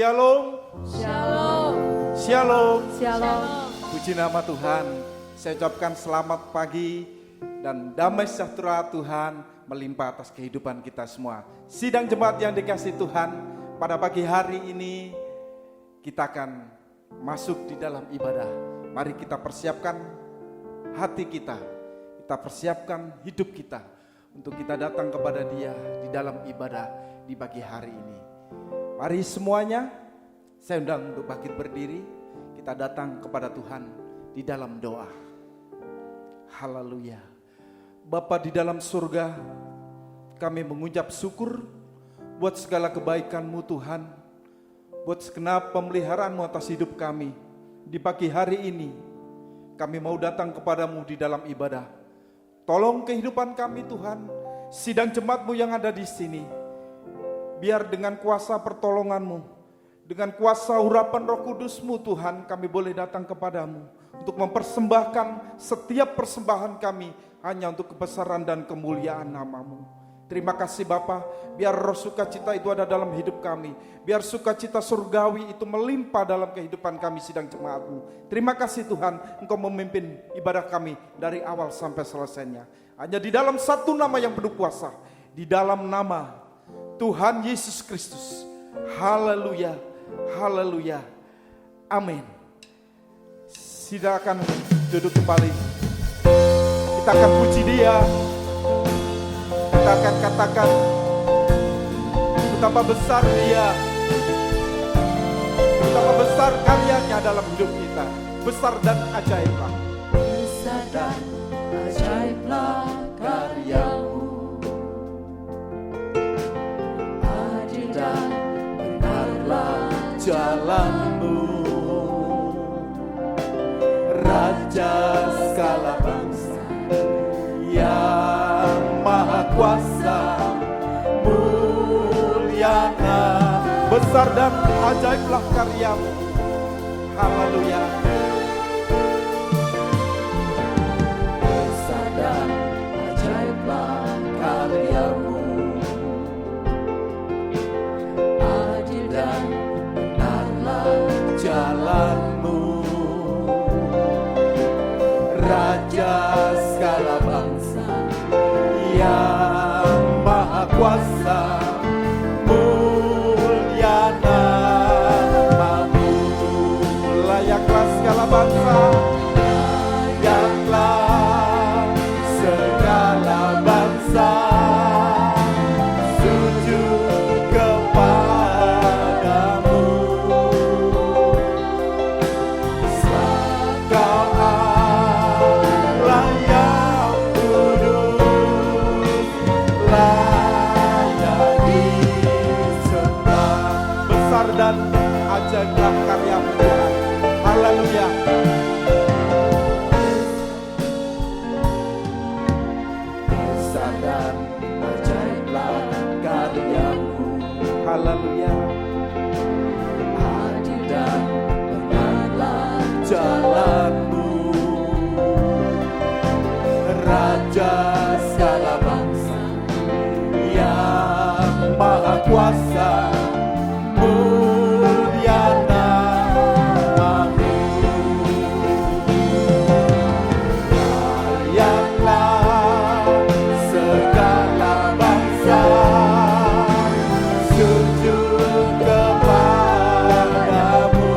Shalom. Shalom. Shalom. Shalom. Puji nama Tuhan. Saya ucapkan selamat pagi dan damai sejahtera Tuhan melimpah atas kehidupan kita semua. Sidang jemaat yang dikasihi Tuhan, pada pagi hari ini kita akan masuk di dalam ibadah. Mari kita persiapkan hati kita. Kita persiapkan hidup kita untuk kita datang kepada Dia di dalam ibadah di pagi hari ini. Mari semuanya, saya undang untuk bangkit berdiri. Kita datang kepada Tuhan di dalam doa. Haleluya. Bapa di dalam surga, kami mengucap syukur buat segala kebaikan-Mu Tuhan, buat segenap pemeliharaan-Mu atas hidup kami. Di pagi hari ini, kami mau datang kepadamu di dalam ibadah. Tolong kehidupan kami Tuhan, sidang jemaat-Mu yang ada di sini. Biar dengan kuasa pertolongan-Mu, dengan kuasa urapan Roh Kudus-Mu Tuhan, kami boleh datang kepadamu untuk mempersembahkan setiap persembahan kami hanya untuk kebesaran dan kemuliaan nama-Mu. Terima kasih Bapa, biar roh sukacita itu ada dalam hidup kami. Biar sukacita surgawi itu melimpah dalam kehidupan kami sidang jemaat-Mu. Terima kasih Tuhan, Engkau memimpin ibadah kami dari awal sampai selesainya. Hanya di dalam satu nama yang penuh kuasa, di dalam nama Tuhan Yesus Kristus. Haleluya, haleluya, amin. Silakan duduk kembali. Kita akan puji Dia. Kita akan katakan betapa besar Dia, betapa besar karyanya dalam hidup kita. Besar dan ajaiblah. Besar dan ajaiblah karya-Mu, adil dan benarlah Jalan-Mu, Raja segala bangsa yang maha kuasa, muliana, besar dan ajaiblah karya-Mu. Haleluya. besar dan ajaiblah karya-Mu, adil dan benarlah Jalan-Mu, Raja segala bangsa yang maha kuasa, mulia nama-Mu. Layaklah segala bangsa, layaklah segala bangsa sujud kepadamu. Kau Allah yang kudus, layak disembah. Besar dan ajaiblah karya-Mu Tuhan. Haleluya. besar dan ajaiblah karya-Mu, Haleluya. adil dan benarlah Jalan-Mu, Raja segala bangsa yang maha kuasa, mulia nama-Mu. Layaklah segala bangsa sujud kepadamu.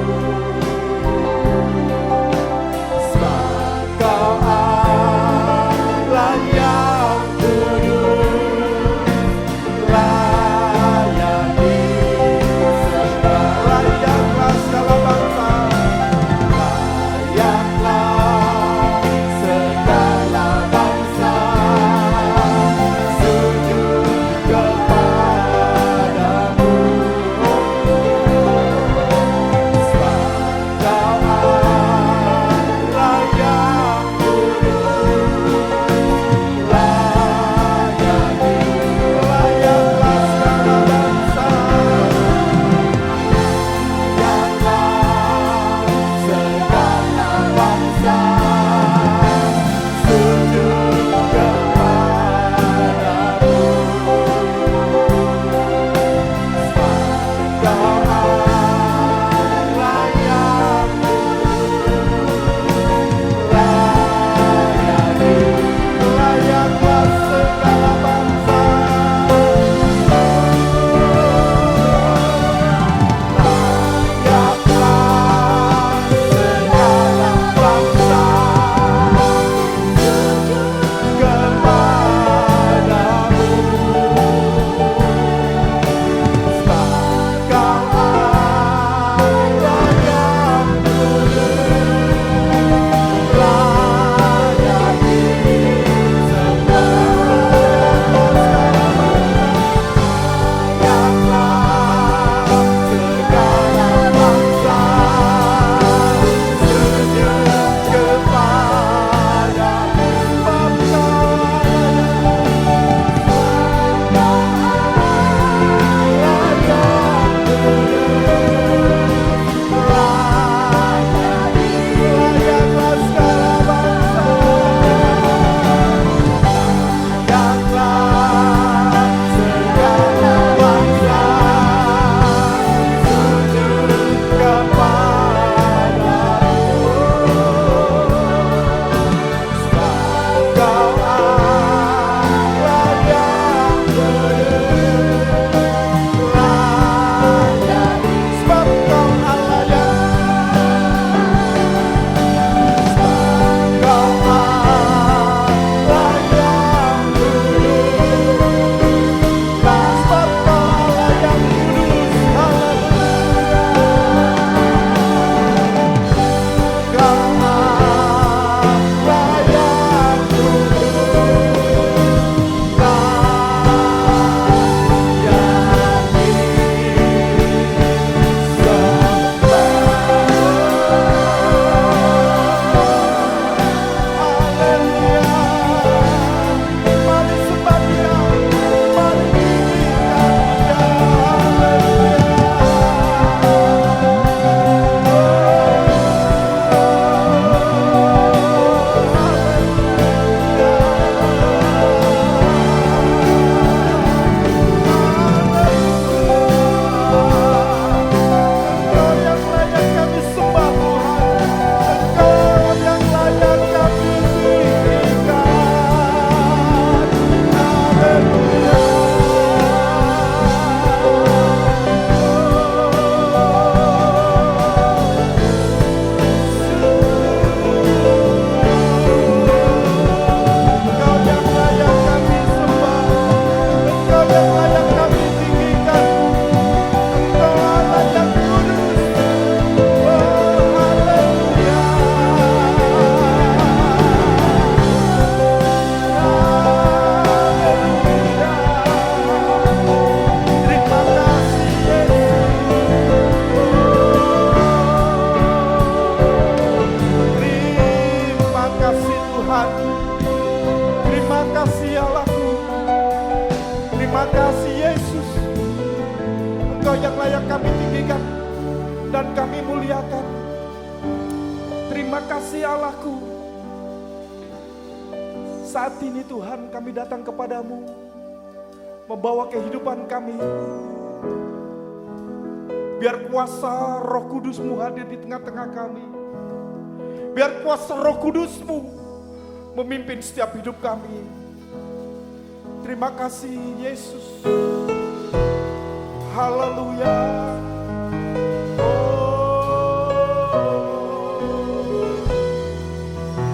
Terima kasih Yesus, Engkau yang layak kami tinggikan dan kami muliakan. Terima kasih Allahku. Saat ini Tuhan kami datang kepadamu, membawa kehidupan kami. Biar kuasa Roh Kudus-Mu hadir di tengah-tengah kami. Biar kuasa Roh Kudus-Mu memimpin setiap hidup kami. Terima kasih Yesus. Haleluya.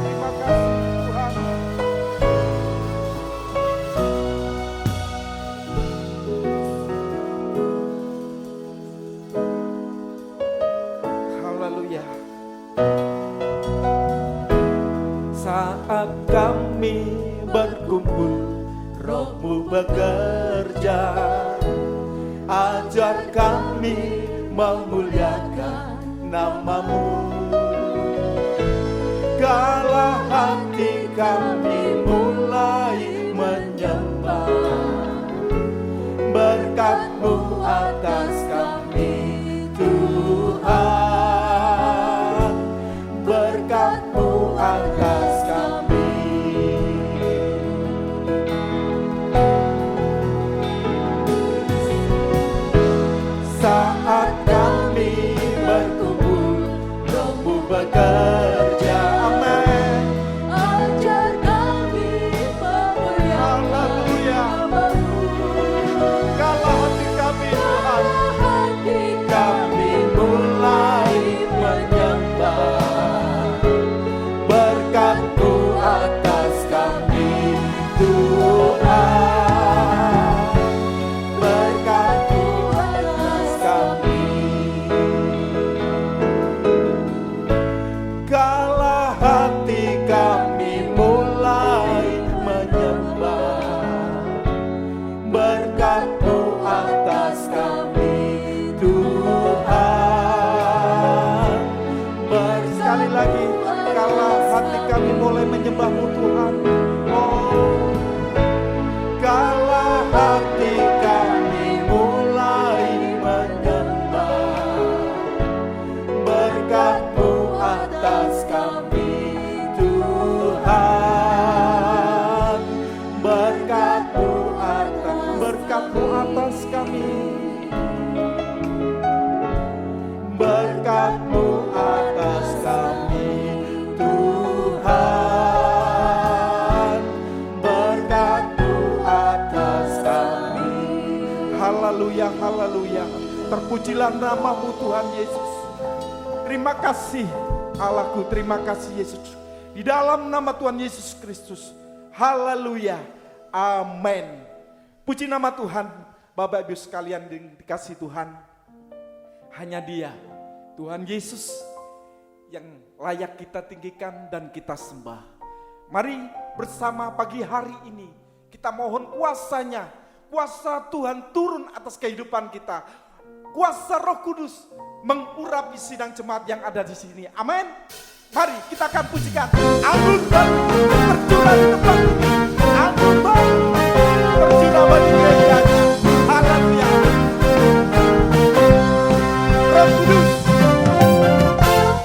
Terima kasih Tuhan. Haleluya. Saat kami berkumpul, Roh-Mu bekerja, ajar kami memuliakan nama-Mu. Kala hati kami mulai menyembah, berkat-Mu atas kami Tuhan, berkat-Mu atas kami. Saat kami berkumpul, Roh-Mu bekerja, amin. Ajar kami memuliakan nama-Mu. Kala hati kami Tuhan, Hati kami mulai menyembah, berkat-Mu atas kami Tuhan, berkat-Mu atas kami. Kala hati kami mulai menyembah, berkat-Mu atas kami Tuhan. Sekali lagi, kala hati kami mulai menyembah-Mu Tuhan. Oh, kala hati kami mulai menyembah, berkat-Mu atas kami Tuhan, berkat-Mu atas kami, berkat-Mu atas kami Tuhan, berkat-Mu atas kami. Haleluya, haleluya. Terpujilah nama-Mu Tuhan Yesus. Terima kasih Allahku, terima kasih Yesus. Di dalam nama Tuhan Yesus Kristus. Haleluya. Amin. Puji nama Tuhan. Bapak Ibu sekalian dikasih Tuhan. Hanya Dia, Tuhan Yesus, yang layak kita tinggikan dan kita sembah. Mari bersama pagi hari ini kita mohon kuasa-Nya, kuasa Tuhan turun atas kehidupan kita. Kuasa Roh Kudus mengurapi sidang jemaat yang ada di sini. Amin. Mari kita akan pujikan. Anugerah tercurah di depan ini. Anugerah tercurah bagi gereja. Haleluya. Roh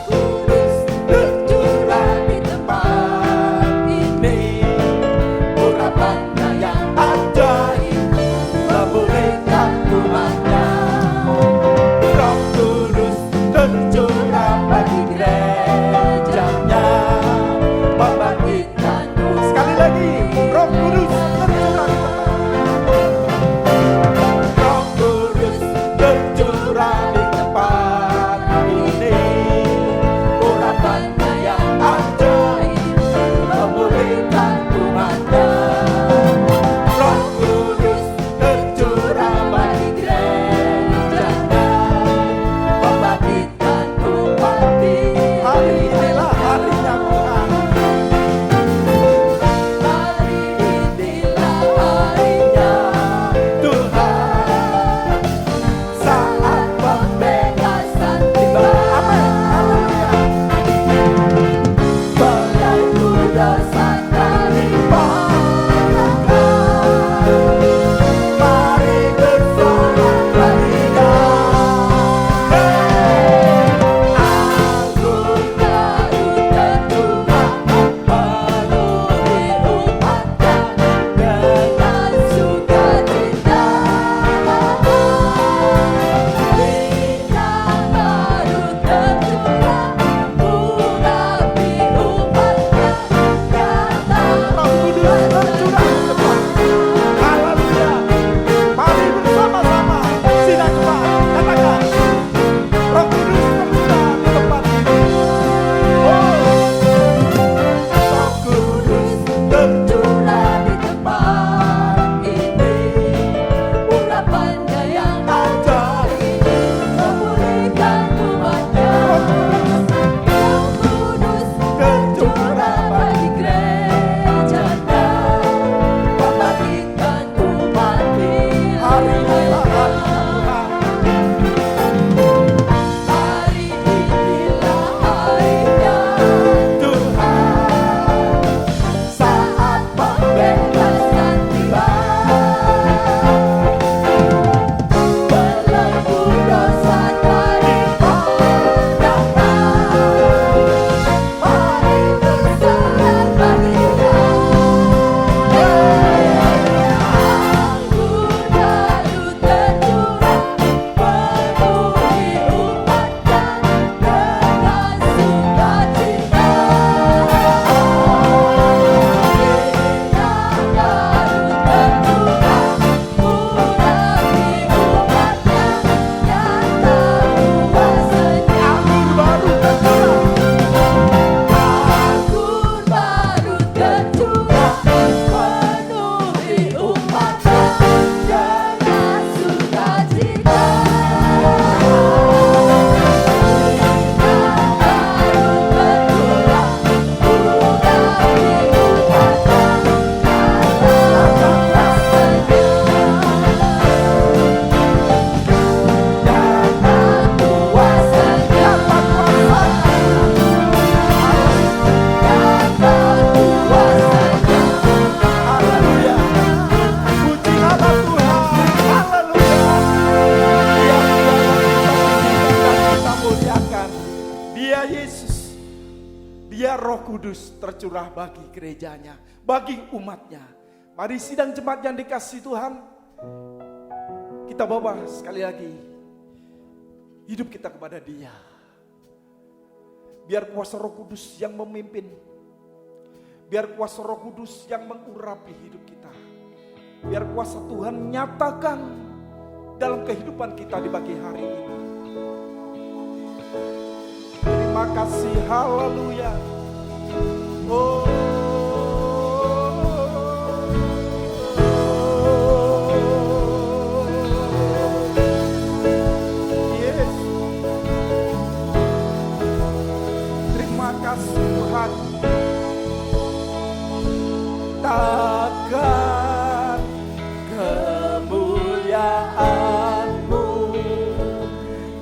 Kudus tercurah di tempat ini. Urapannya yang ajaib memberikan rumahnya. Roh Kudus tercurah bagi gerejanya, membangkitkan. Sekali lagi. Dia Roh Kudus tercurah bagi gerejanya, bagi umatnya. Mari sidang jemaat yang dikasihi Tuhan, kita bawa sekali lagi hidup kita kepada Dia. Biar kuasa Roh Kudus yang memimpin, biar kuasa Roh Kudus yang mengurapi hidup kita. Biar kuasa Tuhan nyatakan dalam kehidupan kita di pagi hari ini. Terima kasih, haleluya. Oh, yes. Terima kasih Tuhan. Takkan kemuliaan-Mu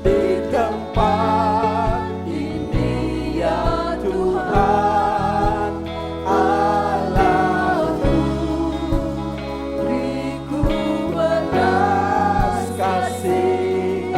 di tempat ini ya Tuhan Allahku, beriku belas kasihan-Mu.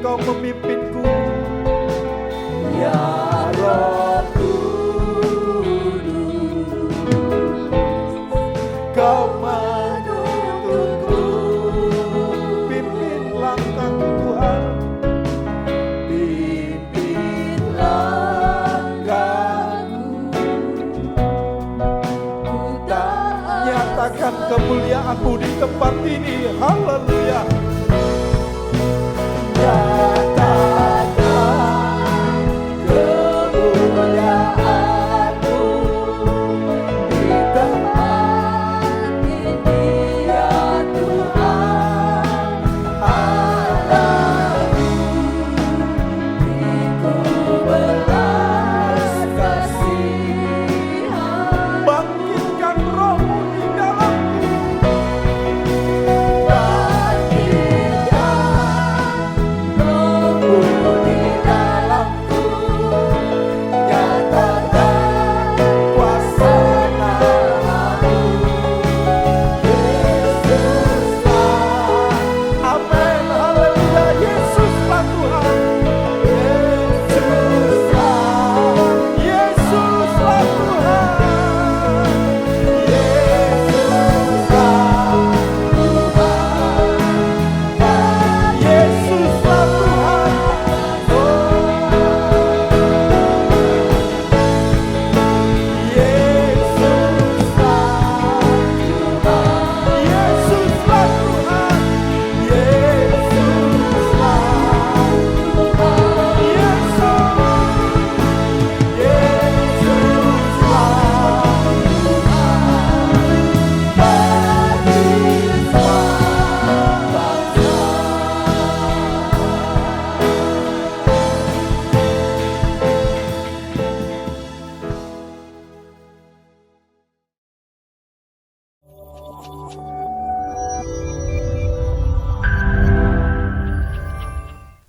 Kau memimpinku, ya Roh Kudus. Kau menuntunku, pimpin langkahku Tuhan, pimpin langkahku. Nyatakan kemuliaan-Mu di tempat ini, haleluya. Nyatakan kemuliaan-Mu di tempat ini ya Tuhan Allahku, beriku belas kasihan. Bangkitkan Roh-Mu di dalamku,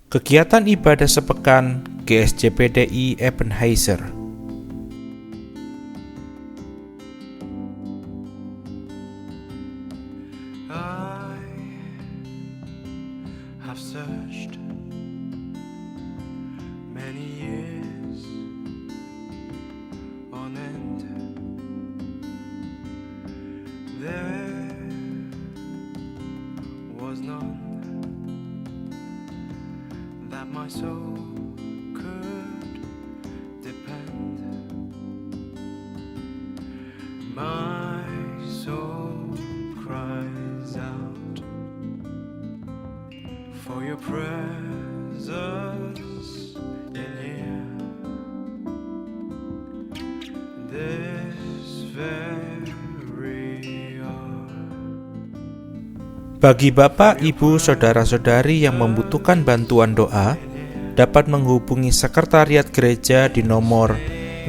Kegiatan ibadah sepekan GSJPDI Ebenezer. I have searched my soul could depend. My soul cries out for your presence in here. This very hour. Bagi Bapak, Ibu, Saudara-saudari yang membutuhkan bantuan doa, dapat menghubungi Sekretariat Gereja di nomor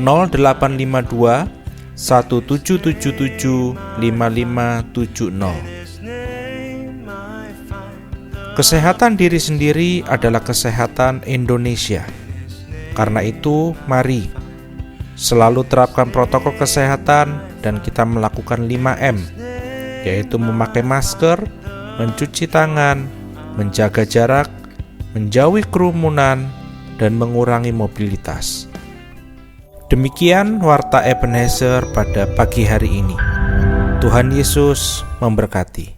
0852 1777 5570. Kesehatan diri sendiri adalah kesehatan Indonesia. Karena itu, mari selalu terapkan protokol kesehatan dan kita melakukan 5M, yaitu memakai masker, mencuci tangan, menjaga jarak, menjauhi kerumunan, dan mengurangi mobilitas. Demikian Warta Ebenezer pada pagi hari ini. Tuhan Yesus memberkati.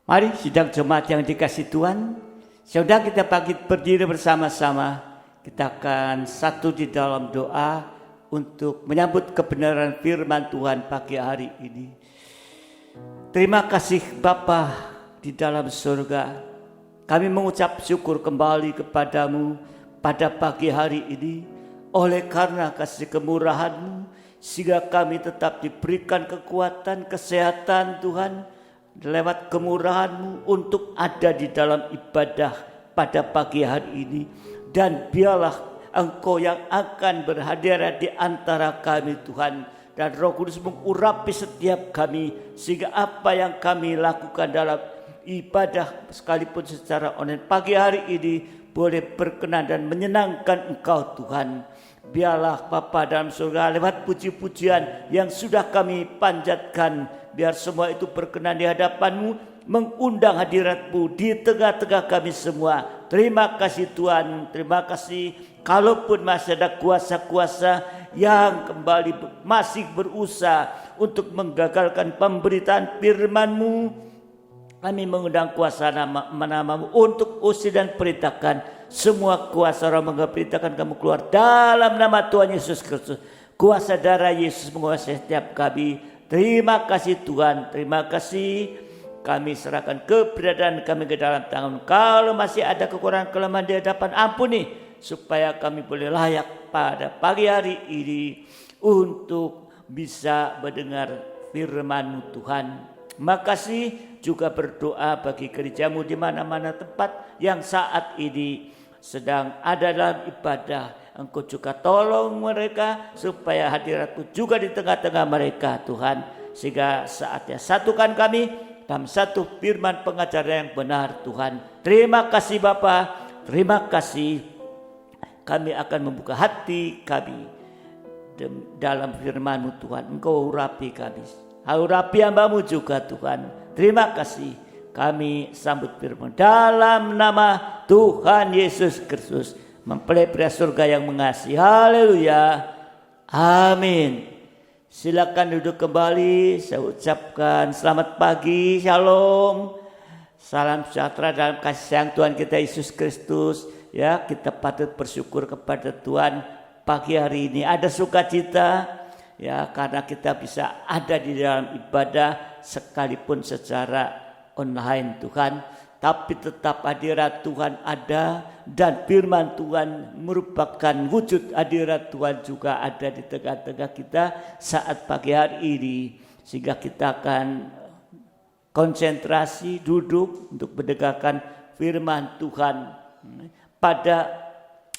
Mari sidang jemaat yang dikasihi Tuhan, saudara kita pagi berdiri bersama-sama. Kita akan satu di dalam doa untuk menyambut kebenaran firman Tuhan pagi hari ini. Terima kasih Bapa di dalam surga. Kami mengucap syukur kembali kepadamu pada pagi hari ini. Oleh karena kasih kemurahan-Mu, sehingga kami tetap diberikan kekuatan, kesehatan Tuhan, lewat kemurahan-Mu untuk ada di dalam ibadah pada pagi hari ini. Dan biarlah Engkau yang akan berhadirat di antara kami Tuhan, dan Roh Kudus mengurapi setiap kami, sehingga apa yang kami lakukan dalam ibadah sekalipun secara online pagi hari ini boleh berkenan dan menyenangkan Engkau Tuhan. Biarlah Bapa dalam surga lewat puji-pujian yang sudah kami panjatkan, biar semua itu berkenan di hadapan-Mu, mengundang hadirat-Mu di tengah-tengah kami semua. Terima kasih Tuhan, terima kasih. Kalaupun masih ada kuasa-kuasa yang kembali masih berusaha untuk menggagalkan pemberitaan firman-Mu, kami mengundang kuasa nama-Mu untuk usir dan perintahkan semua kuasa roh, perintahkan kamu keluar dalam nama Tuhan Yesus Kristus. Kuasa darah Yesus menguasai setiap kami. Terima kasih Tuhan, terima kasih. Kami serahkan keberadaan kami ke dalam tangan. Kalau masih ada kekurangan kelemahan di hadapan, ampuni, supaya kami boleh layak pada pagi hari ini untuk bisa mendengar firman-Mu Tuhan. Makasih, juga berdoa bagi gereja-Mu di mana-mana tempat yang saat ini sedang ada dalam ibadah. Engkau juga tolong mereka supaya hadirat-Mu juga di tengah-tengah mereka Tuhan, sehingga saatnya satukan kami dalam satu firman pengajaran yang benar Tuhan. Terima kasih Bapa, terima kasih. Kami akan membuka hati kami dalam firman-Mu Tuhan. Engkau urapi kami, urapi hamba-Mu juga Tuhan. Terima kasih. Kami sambut firman dalam nama Tuhan Yesus Kristus, mempelai pria surga yang mengasihi. Haleluya. Amin. Silakan duduk kembali. Saya ucapkan selamat pagi, shalom, salam sejahtera dalam kasih sayang Tuhan kita Yesus Kristus. Ya, kita patut bersyukur kepada Tuhan pagi hari ini. Ada sukacita, ya, karena kita bisa ada di dalam ibadah sekalipun secara online Tuhan, tapi tetap hadirat Tuhan ada, dan firman Tuhan merupakan wujud hadirat Tuhan juga ada di tengah-tengah kita saat pagi hari ini, sehingga kita akan konsentrasi duduk untuk mendengarkan firman Tuhan. Pada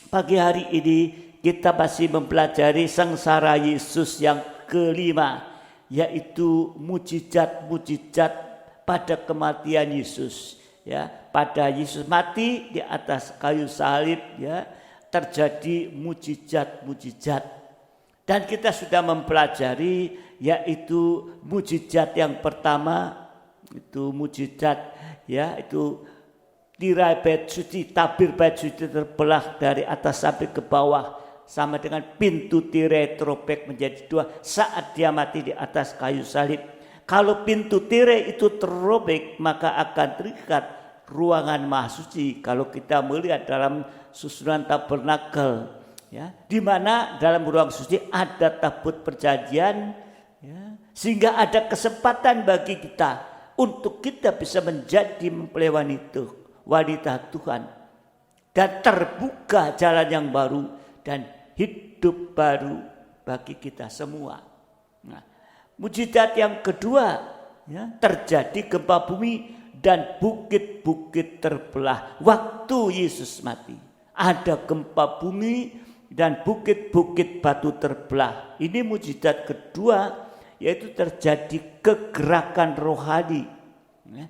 pagi hari ini kita masih mempelajari sengsara Yesus yang kelima, yaitu mujizat-mujizat pada kematian Yesus. Ya, pada Yesus mati di atas kayu salib, ya, terjadi mujizat-mujizat. Dan kita sudah mempelajari, yaitu mujizat yang pertama itu mujizat, ya, itu tirai bait suci, tabir bait suci terbelah dari atas sampai ke bawah, sama dengan pintu tirai terobek menjadi dua saat dia mati di atas kayu salib. Kalau pintu tirai itu terobek, maka akan terikat ruangan Maha Suci kalau kita melihat dalam susunan tabernakel, ya, di mana dalam ruang suci ada tabut perjanjian, ya, sehingga ada kesempatan bagi kita untuk kita bisa menjadi mempelai wanita Tuhan, dan terbuka jalan yang baru dan hidup baru bagi kita semua. Nah, mujizat yang kedua, ya, terjadi gempa bumi dan bukit-bukit terbelah waktu Yesus mati. Ada gempa bumi dan bukit-bukit batu terbelah. Ini mujizat kedua, yaitu terjadi kegerakan rohani. Ya.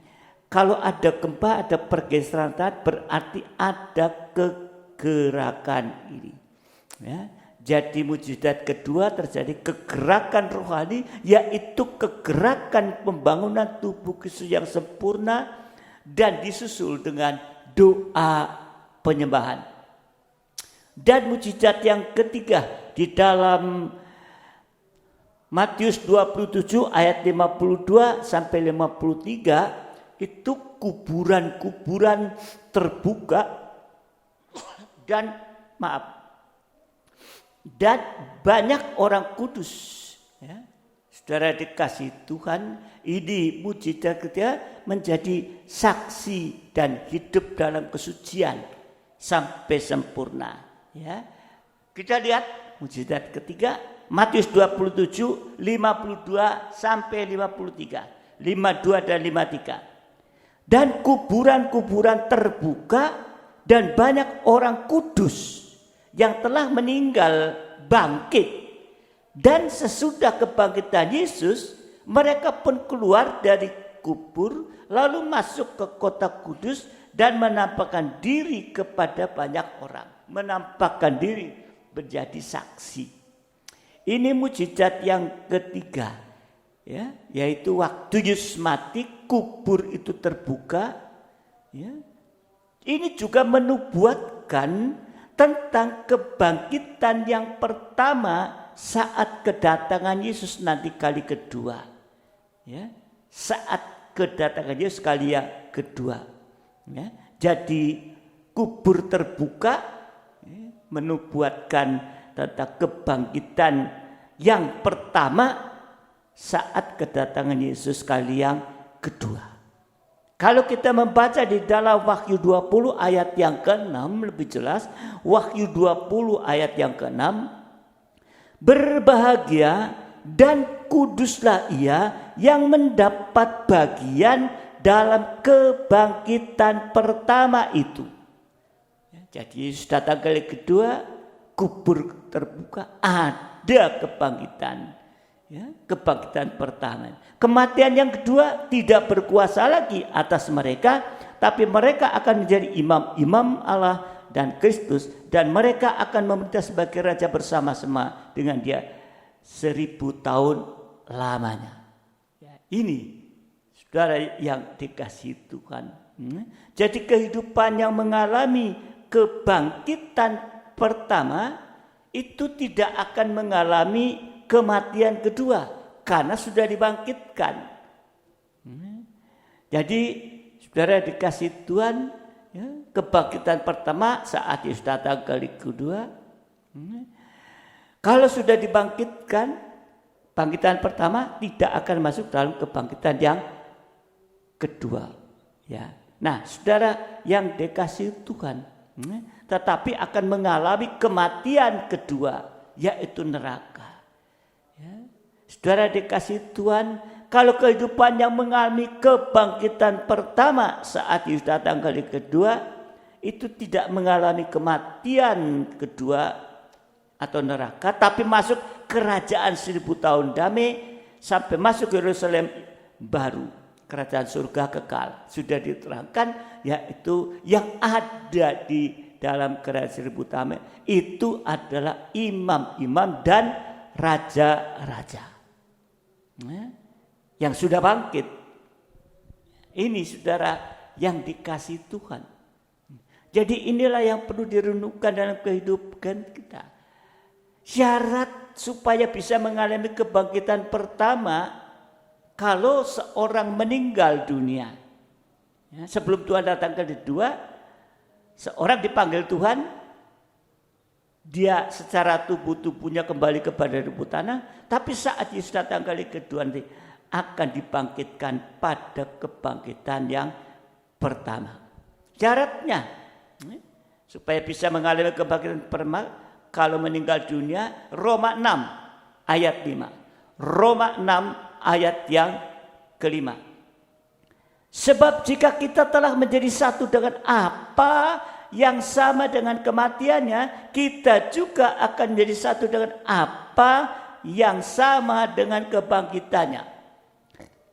Kalau ada gempa, ada pergeseran tanah, berarti ada kegerakan ini. Ya. Jadi mujizat kedua terjadi kegerakan rohani, yaitu kegerakan pembangunan tubuh Kristus yang sempurna dan disusul dengan doa penyembahan. Dan mujizat yang ketiga di dalam Matius 27 ayat 52 sampai 53 itu kuburan-kuburan terbuka dan banyak orang kudus, ya. Saudara dikasih Tuhan, ini mujizat ketiga menjadi saksi dan hidup dalam kesucian sampai sempurna, ya. Kita lihat mujizat ketiga Matius 27 52 sampai 53, 52 dan 53. Dan kuburan-kuburan terbuka dan banyak orang kudus yang telah meninggal bangkit. Dan sesudah kebangkitan Yesus, mereka pun keluar dari kubur lalu masuk ke kota kudus dan menampakkan diri kepada banyak orang. Menampakkan diri menjadi saksi. Ini mujizat yang ketiga, ya, yaitu waktu Yesus mati kubur itu terbuka, ya. Ini juga menubuatkan tentang kebangkitan yang pertama saat kedatangan Yesus nanti kali kedua, ya, saat kedatangan Yesus kali yang kedua, ya. Jadi kubur terbuka, ya, menubuatkan tentang kebangkitan yang pertama saat kedatangan Yesus kali yang kedua. Kalau kita membaca di dalam Wahyu 20 ayat yang ke-6 lebih jelas, Wahyu 20 ayat yang ke-6, berbahagia dan kuduslah ia yang mendapat bagian dalam kebangkitan pertama itu. Jadi Yesus datang kali kedua, kubur terbuka, ada kebangkitan. Ya, kebangkitan pertama. Kematian yang kedua tidak berkuasa lagi atas mereka, tapi mereka akan menjadi imam-imam Allah dan Kristus, dan mereka akan memerintah sebagai raja bersama-sama dengan Dia 1000 tahun lamanya. Ya, ini saudara yang dikasihi Tuhan. Jadi kehidupan yang mengalami kebangkitan pertama itu tidak akan mengalami kematian kedua karena sudah dibangkitkan. Jadi saudara dikasih Tuhan, ya, kebangkitan pertama saat Yesus datang kali kedua. Kalau sudah dibangkitkan, bangkitan pertama tidak akan masuk dalam kebangkitan yang kedua. Ya. Nah, saudara yang dikasih Tuhan, tetapi akan mengalami kematian kedua, yaitu neraka. Saudara dikasih Tuhan, kalau kehidupan yang mengalami kebangkitan pertama saat Yesus datang kali kedua, itu tidak mengalami kematian kedua atau neraka, tapi masuk kerajaan 1000 tahun damai sampai masuk Yerusalem baru, kerajaan surga kekal. Sudah diterangkan, yaitu yang ada di dalam kerajaan 1000 damai itu adalah imam-imam dan raja-raja. Yang sudah bangkit. Ini saudara yang dikasih Tuhan. Jadi inilah yang perlu direnungkan dalam kehidupan kita. Syarat supaya bisa mengalami kebangkitan pertama, kalau seorang meninggal dunia, Ya, sebelum Tuhan datang kedua, seorang dipanggil Tuhan, dia secara tubuhnya kembali kepada rumput tanah, tapi saat Yesus datang kali kedua nanti akan dibangkitkan pada kebangkitan yang pertama. Syaratnya supaya bisa mengalami kebangkitan pertama, kalau meninggal dunia, Roma 6 ayat 5. Roma 6 ayat yang kelima. Sebab jika kita telah menjadi satu dengan apa yang sama dengan kematiannya, kita juga akan menjadi satu dengan apa yang sama dengan kebangkitannya.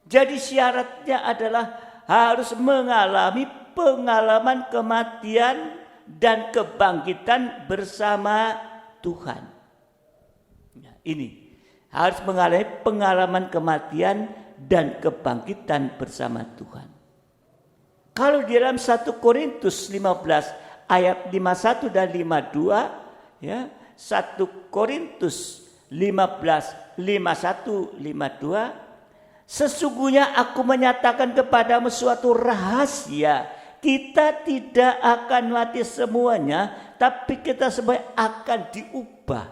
Jadi syaratnya adalah harus mengalami pengalaman kematian dan kebangkitan bersama Tuhan. Nah, ini harus mengalami pengalaman kematian dan kebangkitan bersama Tuhan. Kalau di dalam 1 Korintus 15 ayat 51 dan 52, ya, 1 Korintus 15 51 52, sesungguhnya aku menyatakan kepadamu suatu rahasia, kita tidak akan mati semuanya, tapi kita semua akan diubah.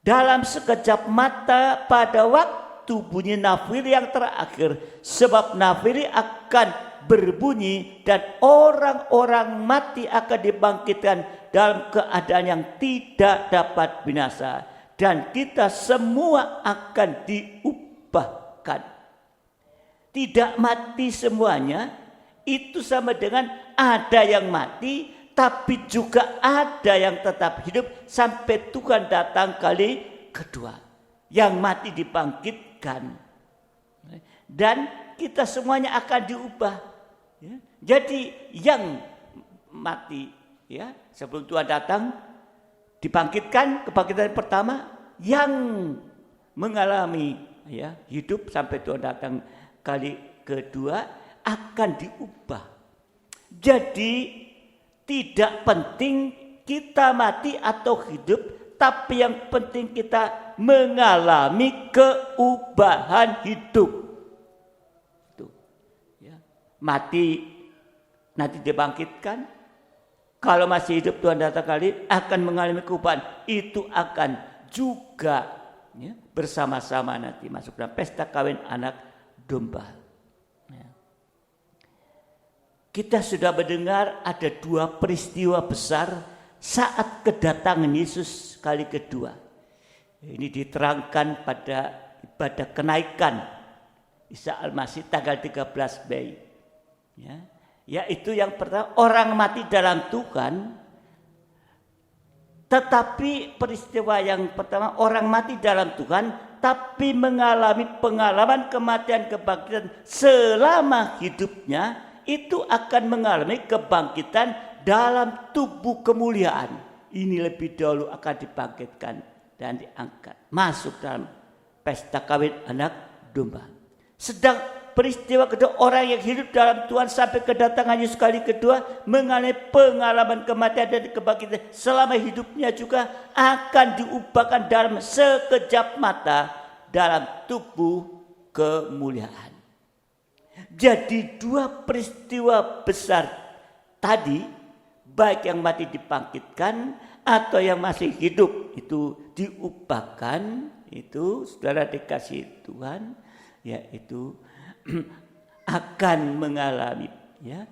Dalam sekejap mata pada waktu bunyi nafiri yang terakhir, sebab nafiri akan berbunyi dan orang-orang mati akan dibangkitkan dalam keadaan yang tidak dapat binasa, dan kita semua akan diubahkan. Tidak mati semuanya itu sama dengan ada yang mati, tapi juga ada yang tetap hidup sampai Tuhan datang kali kedua. Yang mati dibangkitkan, dan kita semuanya akan diubah. Ya. Jadi yang mati, ya, sebelum Tuhan datang dibangkitkan, kebangkitan pertama. Yang mengalami, ya, hidup sampai Tuhan datang kali kedua akan diubah. Jadi tidak penting kita mati atau hidup, tapi yang penting kita mengalami keubahan hidup. Mati nanti dibangkitkan. Kalau masih hidup Tuhan datang kali akan mengalami keubahan. Itu akan juga, ya, bersama-sama nanti masuk dalam pesta kawin anak domba. Ya. Kita sudah mendengar ada dua peristiwa besar saat kedatangan Yesus kali kedua. Ini diterangkan pada ibadah kenaikan Isa Al-Masih tanggal 13 Mei. Ya, yaitu yang pertama, orang mati dalam Tuhan. Tetapi peristiwa yang pertama, orang mati dalam Tuhan tapi mengalami pengalaman kematian kebangkitan selama hidupnya, itu akan mengalami kebangkitan dalam tubuh kemuliaan. Ini lebih dahulu akan dibangkitkan dan diangkat masuk dalam pesta kawin anak domba. Sedang peristiwa kedua, orang yang hidup dalam Tuhan sampai kedatangan Yesus kali kedua mengalami pengalaman kematian dan kebangkitan selama hidupnya juga akan diubahkan dalam sekejap mata dalam tubuh kemuliaan. Jadi dua peristiwa besar tadi, baik yang mati dibangkitkan atau yang masih hidup itu diubahkan, itu saudara dikasih Tuhan, yaitu akan mengalami, ya,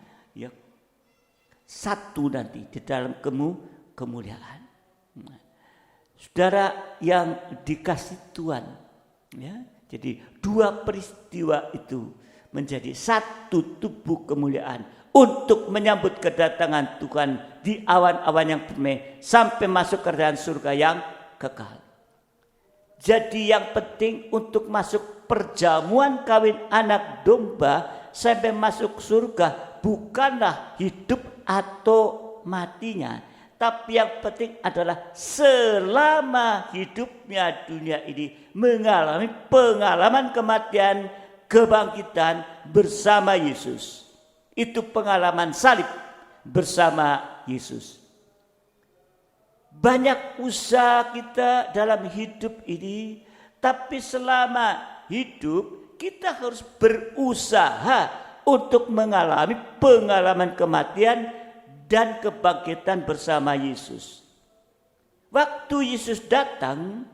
satu nanti di dalam kemuliaan. Nah, saudara yang dikasih Tuhan, ya, jadi dua peristiwa itu menjadi satu tubuh kemuliaan untuk menyambut kedatangan Tuhan di awan-awan yang permai sampai masuk kerajaan surga yang kekal. Jadi yang penting untuk masuk perjamuan kawin anak domba sampai masuk surga bukanlah hidup atau matinya, tapi yang penting adalah selama hidupnya dunia ini mengalami pengalaman kematian, kebangkitan bersama Yesus. Itu pengalaman salib bersama Yesus. Banyak usaha kita dalam hidup ini, tapi selama hidup kita harus berusaha untuk mengalami pengalaman kematian dan kebangkitan bersama Yesus. Waktu Yesus datang,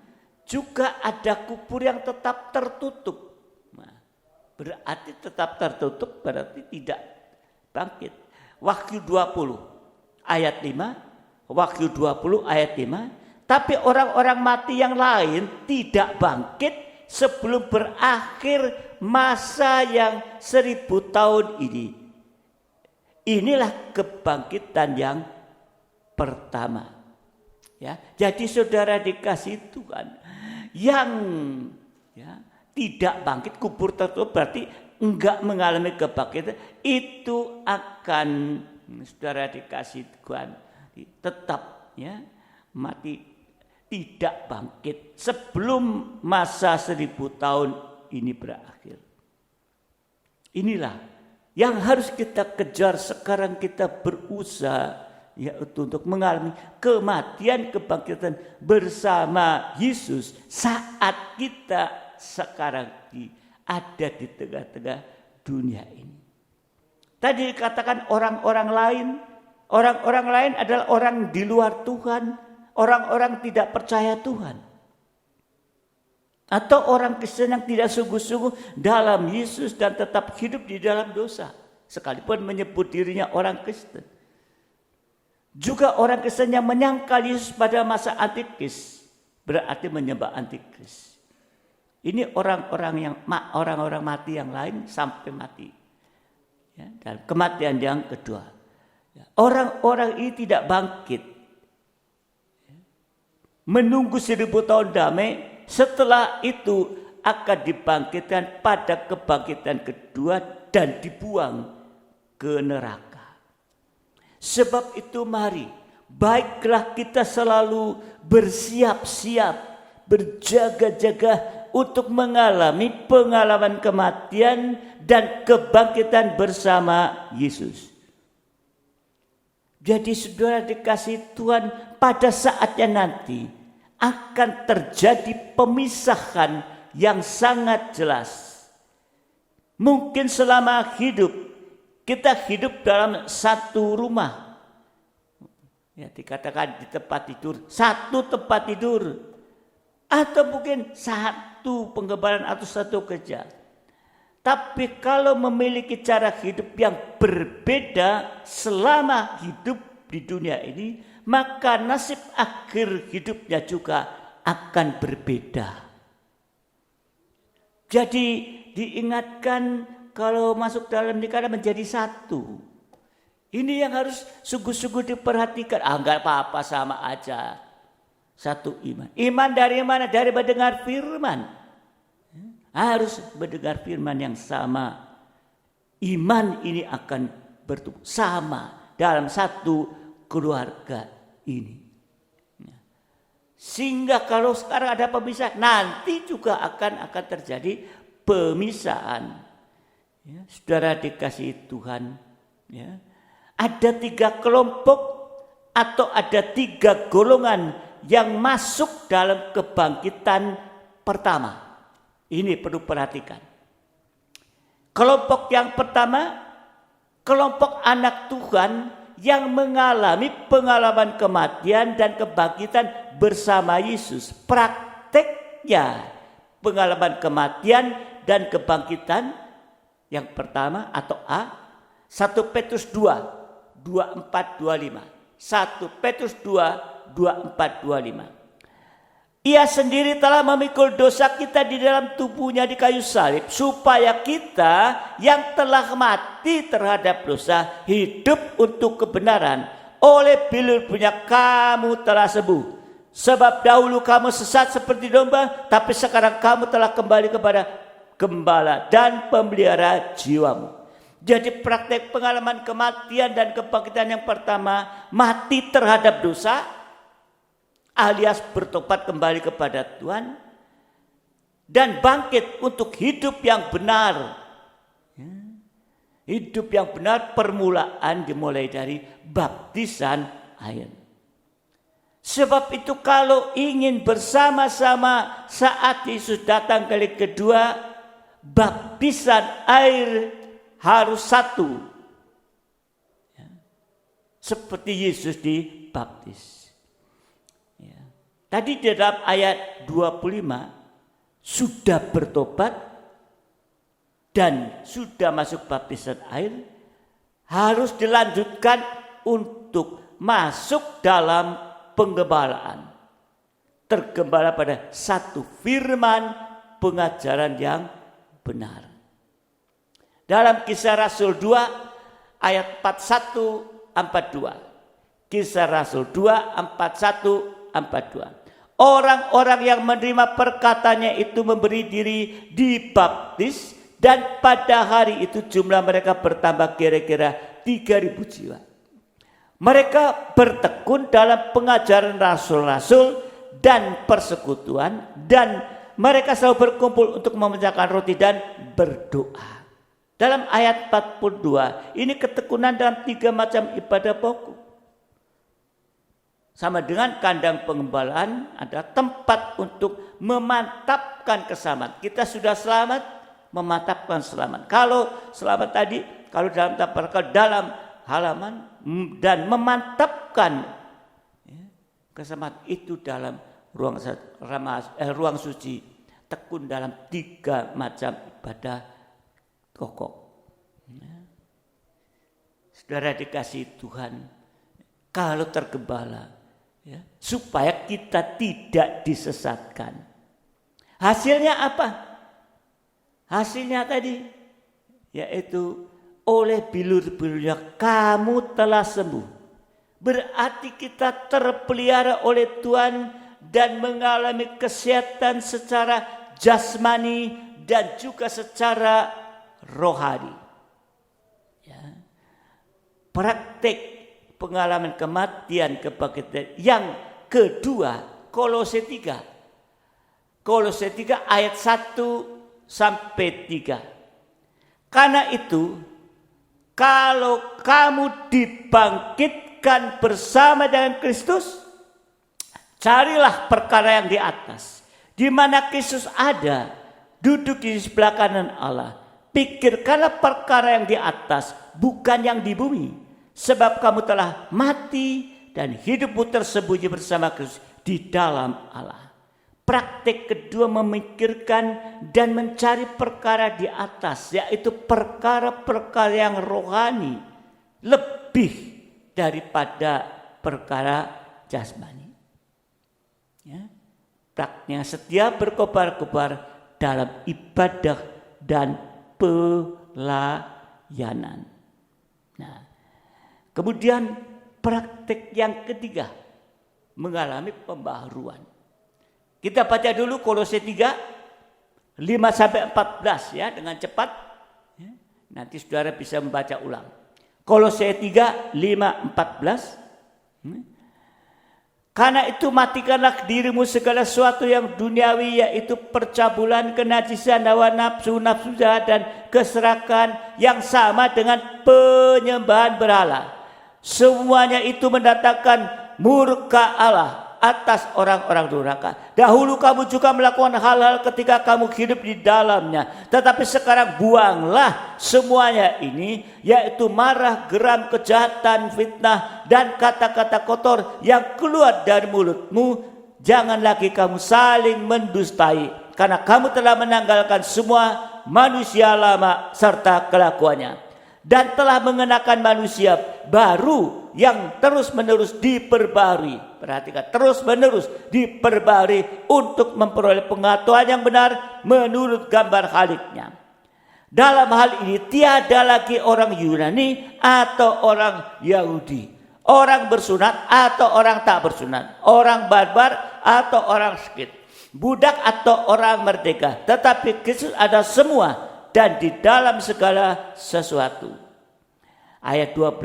juga ada kubur yang tetap tertutup. Nah, berarti tetap tertutup berarti tidak bangkit. Wahyu 20 ayat 5, Wahyu 20 ayat 5, tapi orang-orang mati yang lain tidak bangkit sebelum berakhir masa yang 1000 tahun ini. Inilah kebangkitan yang pertama. Ya, jadi saudara dikasih Tuhan, yang tidak bangkit, kubur tertutup berarti enggak mengalami kebangkitan, itu akan saudara dikasih Tuhan tetap mati, tidak bangkit sebelum masa 1000 tahun ini berakhir. Inilah yang harus kita kejar sekarang. Kita berusaha untuk mengalami kematian kebangkitan bersama Yesus saat kita sekarang ada di tengah-tengah dunia ini. Tadi dikatakan orang-orang lain adalah orang di luar Tuhan, orang-orang tidak percaya Tuhan. Atau orang Kristen yang tidak sungguh-sungguh dalam Yesus dan tetap hidup di dalam dosa, sekalipun menyebut dirinya orang Kristen. Juga orang Kristen yang menyangkal Yesus pada masa antikris, berarti menyembah antikris. Ini orang-orang mati yang lain sampai mati. Dan kematian yang kedua, orang-orang ini tidak bangkit, menunggu 1000 tahun damai. Setelah itu akan dibangkitkan pada kebangkitan kedua dan dibuang ke neraka. Sebab itu mari, baiklah kita selalu bersiap-siap, berjaga-jaga untuk mengalami pengalaman kematian dan kebangkitan bersama Yesus. Jadi saudara dikasih Tuhan, pada saatnya nanti akan terjadi pemisahan yang sangat jelas. Mungkin selama hidup kita hidup dalam satu rumah. Dikatakan di tempat tidur, satu tempat tidur. Atau mungkin satu penggembalaan atau satu kerja. Tapi kalau memiliki cara hidup yang berbeda selama hidup di dunia ini, maka nasib akhir hidupnya juga akan berbeda. Jadi diingatkan, kalau masuk dalam nikah menjadi satu. Ini yang harus sungguh-sungguh diperhatikan. Enggak apa-apa, sama aja. Satu iman. Iman dari mana? Dari mendengar firman. Harus mendengar firman yang sama. Iman ini akan bertumbuh sama dalam satu keluarga ini. Sehingga kalau sekarang ada pemisahan, nanti juga akan terjadi pemisahan. Saudara dikasihi Tuhan, ada 3 kelompok atau ada 3 golongan yang masuk dalam kebangkitan pertama. Ini perlu perhatikan. Kelompok yang pertama, kelompok anak Tuhan yang mengalami pengalaman kematian dan kebangkitan bersama Yesus. Prakteknya pengalaman kematian dan kebangkitan yang pertama atau A, 1 Petrus 2, 24-25. 1 Petrus 2, 24-25. Ia sendiri telah memikul dosa kita di dalam tubuhnya di kayu salib, supaya kita yang telah mati terhadap dosa hidup untuk kebenaran. Oleh bilur-Nya kamu telah sembuh. Sebab dahulu kamu sesat seperti domba, tapi sekarang kamu telah kembali kepada Gembala dan pemelihara jiwamu. Jadi praktek pengalaman kematian dan kebangkitan yang pertama, mati terhadap dosa, alias bertobat kembali kepada Tuhan, dan bangkit untuk hidup yang benar. Hidup yang benar permulaan dimulai dari baptisan air. Sebab itu kalau ingin bersama-sama saat Yesus datang kali kedua, baptisan air harus satu. Ya. Seperti Yesus dibaptis. Ya. Tadi di dalam ayat 25 sudah bertobat dan sudah masuk baptisan air, harus dilanjutkan untuk masuk dalam penggembalaan. Tergembala pada satu firman pengajaran yang benar. Dalam Kisah Rasul 2 ayat 41-42. Kisah Rasul 2 41-42. Orang-orang yang menerima perkataannya itu memberi diri dibaptis, dan pada hari itu jumlah mereka bertambah kira-kira 3.000 jiwa. Mereka bertekun dalam pengajaran rasul-rasul dan persekutuan, dan mereka selalu berkumpul untuk memecahkan roti dan berdoa. Dalam ayat 42, ini ketekunan dalam 3 macam ibadah pokok. Sama dengan kandang pengembalaan, ada tempat untuk memantapkan keselamatan. Kita sudah selamat, memantapkan selamat. Kalau selamat tadi, kalau dalam halaman dan memantapkan keselamatan itu dalam ruang suci, tekun dalam 3 macam ibadah pokok. Saudara dikasihi Tuhan, kalau tergembala, ya, supaya kita tidak disesatkan. Hasilnya apa? Hasilnya tadi, yaitu oleh bilur-bilurnya kamu telah sembuh. Berarti kita terpelihara oleh Tuhan dan mengalami kesehatan secara jasmani dan juga secara rohani. Ya. Praktik pengalaman kematian kebangkitan yang kedua, Kolose 3. Kolose 3 ayat 1-3. Karena itu, kalau kamu dibangkitkan bersama dengan Kristus, carilah perkara yang di atas, di mana Kristus ada, duduk di sebelah kanan Allah. Pikirkanlah perkara yang di atas, bukan yang di bumi. Sebab kamu telah mati dan hidupmu tersembunyi bersama Kristus di dalam Allah. Praktik kedua memikirkan dan mencari perkara di atas, yaitu perkara-perkara yang rohani, lebih daripada perkara jasmani. Ya, praktiknya setia berkobar-kobar dalam ibadah dan pelayanan. Nah, kemudian praktik yang ketiga, mengalami pembaharuan. Kita baca dulu Kolose 3 5-14 ya, dengan cepat. Ya, nanti saudara bisa membaca ulang. Kolose 3 5-14. Karena itu matikanlah dirimu segala sesuatu yang duniawi, yaitu percabulan, kenajisan, hawa nafsu, nafsu jahat, dan keserakan yang sama dengan penyembahan berhala. Semuanya itu mendatangkan murka Allah atas orang-orang durhaka. Dahulu kamu juga melakukan hal-hal ketika kamu hidup di dalamnya. Tetapi sekarang buanglah semuanya ini, yaitu marah, geram, kejahatan, fitnah, dan kata-kata kotor yang keluar dari mulutmu. Jangan lagi kamu saling mendustai, karena kamu telah menanggalkan semua manusia lama serta kelakuannya, dan telah mengenakan manusia baru yang terus-menerus diperbarui. Perhatikan, terus-menerus diperbarui untuk memperoleh pengetahuan yang benar menurut gambar Khaliknya. Dalam hal ini tiada lagi orang Yunani atau orang Yahudi, orang bersunat atau orang tak bersunat, orang barbar atau orang Skit, budak atau orang merdeka, tetapi Kristus ada semua dan di dalam segala sesuatu. Ayat 12,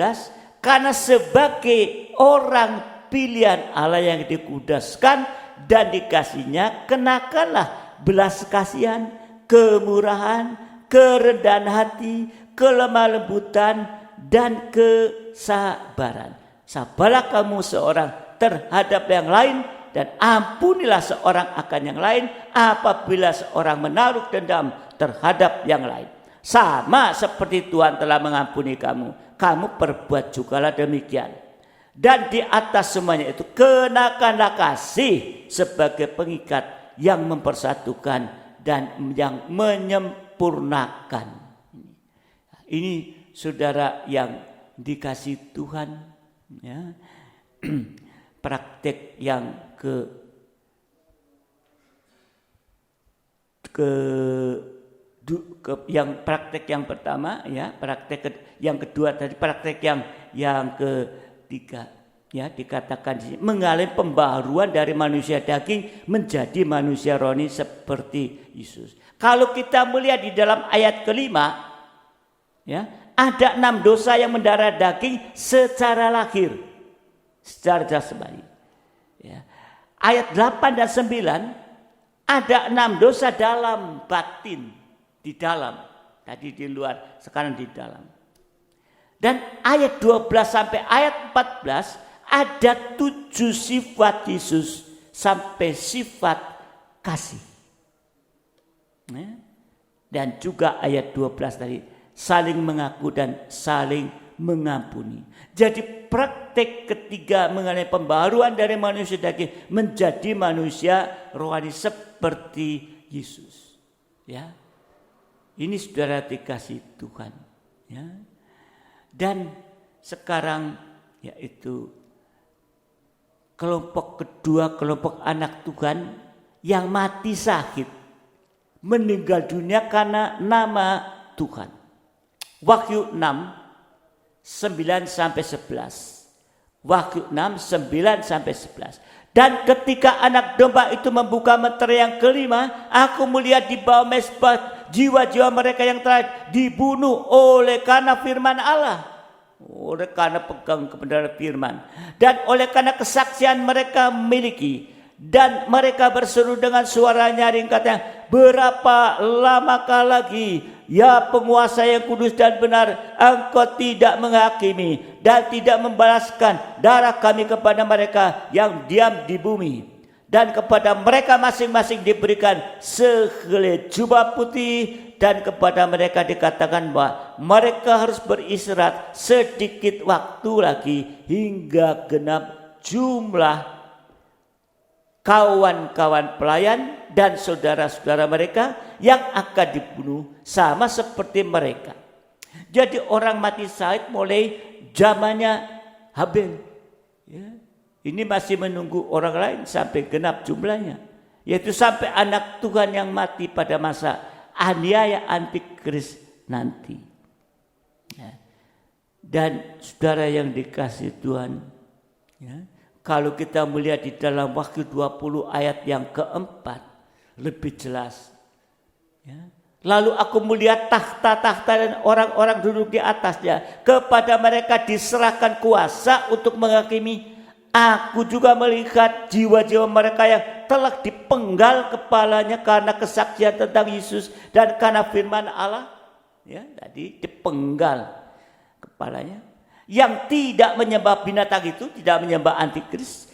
karena sebagai orang pilihan Allah yang dikudaskan dan dikasihnya, kenakanlah belas kasihan, kemurahan, kerendahan hati, kelemah lembutan, dan kesabaran. Sabarlah kamu seorang terhadap yang lain, dan ampunilah seorang akan yang lain apabila seorang menaruh dendam terhadap yang lain. Sama seperti Tuhan telah mengampuni kamu, kamu perbuat jugalah demikian. Dan di atas semuanya itu kenakanlah kasih sebagai pengikat yang mempersatukan dan yang menyempurnakan. Ini saudara yang dikasih Tuhan, ya. Praktek yang yang praktek yang pertama, ya, praktek yang kedua tadi, praktek yang ketiga, ya, dikatakan di sini mengalami pembaharuan dari manusia daging menjadi manusia rohani seperti Yesus. Kalau kita melihat di dalam ayat kelima, ya, ada 6 dosa yang mendarah daging secara lahir, secara jasmani. Ya. Ayat 8 dan 9 ada 6 dosa dalam batin. Di dalam, tadi di luar, sekarang di dalam. Dan ayat 12 sampai ayat 14 ada 7 sifat Yesus sampai sifat kasih. Dan juga ayat 12 tadi, saling mengaku dan saling mengampuni. Jadi praktek ketiga mengenai pembaharuan dari manusia daging menjadi manusia rohani seperti Yesus. Ya. Ini saudara dikasih Tuhan, ya. Dan sekarang yaitu kelompok kedua, kelompok anak Tuhan yang mati sakit, meninggal dunia karena nama Tuhan. Wahyu 6 9 sampai 11. Wahyu 6 9 sampai 11. Dan ketika anak domba itu membuka meterai yang kelima, aku melihat di bawah mezbah jiwa-jiwa mereka yang telah dibunuh oleh karena firman Allah, oleh karena pegang kebenaran firman, dan oleh karena kesaksian mereka miliki. Dan mereka berseru dengan suara nyaring katanya, berapa lamakah lagi, ya penguasa yang kudus dan benar, engkau tidak menghakimi dan tidak membalaskan darah kami kepada mereka yang diam di bumi. Dan kepada mereka masing-masing diberikan sehelai jubah putih, dan kepada mereka dikatakan bahwa mereka harus beristirahat sedikit waktu lagi hingga genap jumlah kawan-kawan pelayan dan saudara-saudara mereka yang akan dibunuh sama seperti mereka. Jadi orang mati syahid mulai zamannya Habel, ya. Ini masih menunggu orang lain sampai genap jumlahnya, yaitu sampai anak Tuhan yang mati pada masa aniaya antikris nanti. Ya. Dan saudara yang dikasih Tuhan, ya, kalau kita melihat di dalam Wahyu 20 ayat yang keempat lebih jelas. Ya. Lalu aku melihat tahta-tahta dan orang-orang duduk di atasnya. Kepada mereka diserahkan kuasa untuk menghakimi. Aku juga melihat jiwa-jiwa mereka yang telah dipenggal kepalanya karena kesaksian tentang Yesus dan karena firman Allah. Ya, tadi dipenggal kepalanya. Yang tidak menyembah binatang itu, tidak menyembah antikris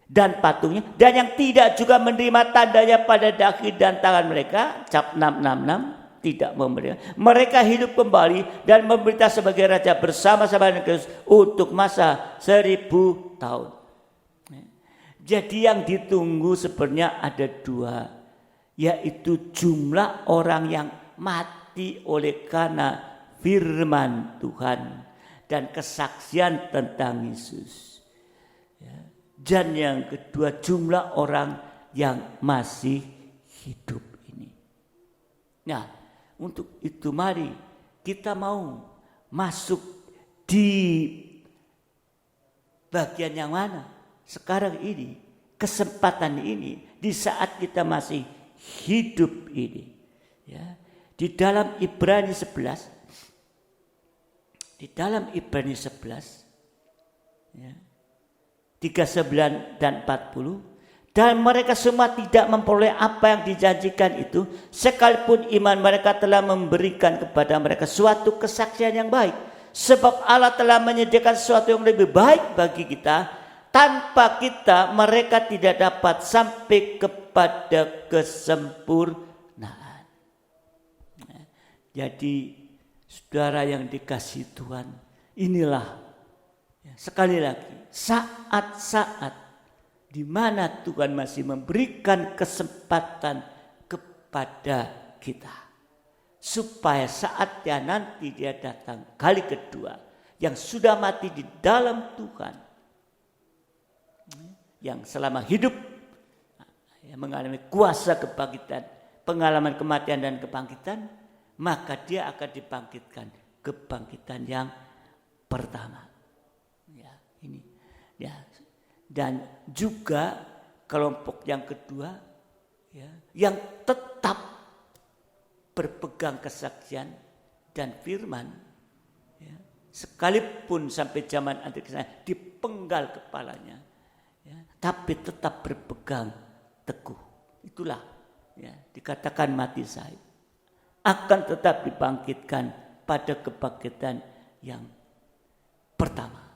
dan patungnya, dan yang tidak juga menerima tandanya pada dahi dan tangan mereka, cap 666, tidak memberi. Mereka hidup kembali dan memerintah sebagai raja bersama-sama dengan Kristus untuk masa 1000 tahun. Jadi yang ditunggu sebenarnya ada 2, yaitu jumlah orang yang mati oleh karena firman Tuhan dan kesaksian tentang Yesus. Dan yang kedua, jumlah orang yang masih hidup ini. Nah, untuk itu mari kita mau masuk di bagian yang mana? Sekarang ini, kesempatan ini, di saat kita masih hidup ini. Ya. Di dalam Ibrani 11, ya, 39 dan 40, dan mereka semua tidak memperoleh apa yang dijanjikan itu, sekalipun iman mereka telah memberikan kepada mereka suatu kesaksian yang baik. Sebab Allah telah menyediakan sesuatu yang lebih baik bagi kita. Tanpa kita mereka tidak dapat sampai kepada kesempurnaan. Jadi saudara yang dikasihi Tuhan, inilah sekali lagi saat-saat di mana Tuhan masih memberikan kesempatan kepada kita. Supaya saatnya nanti dia datang kali kedua, yang sudah mati di dalam Tuhan, yang selama hidup mengalami kuasa kebangkitan, pengalaman kematian dan kebangkitan, maka dia akan dibangkitkan kebangkitan yang pertama. Ya, ini. Ya. Dan juga kelompok yang kedua, ya, yang tetap berpegang kesaksian dan firman, ya, sekalipun sampai zaman Antikristus dipenggal kepalanya, ya, tapi tetap berpegang teguh. Itulah, ya, dikatakan mati syahid, akan tetap dibangkitkan pada kebangkitan yang pertama.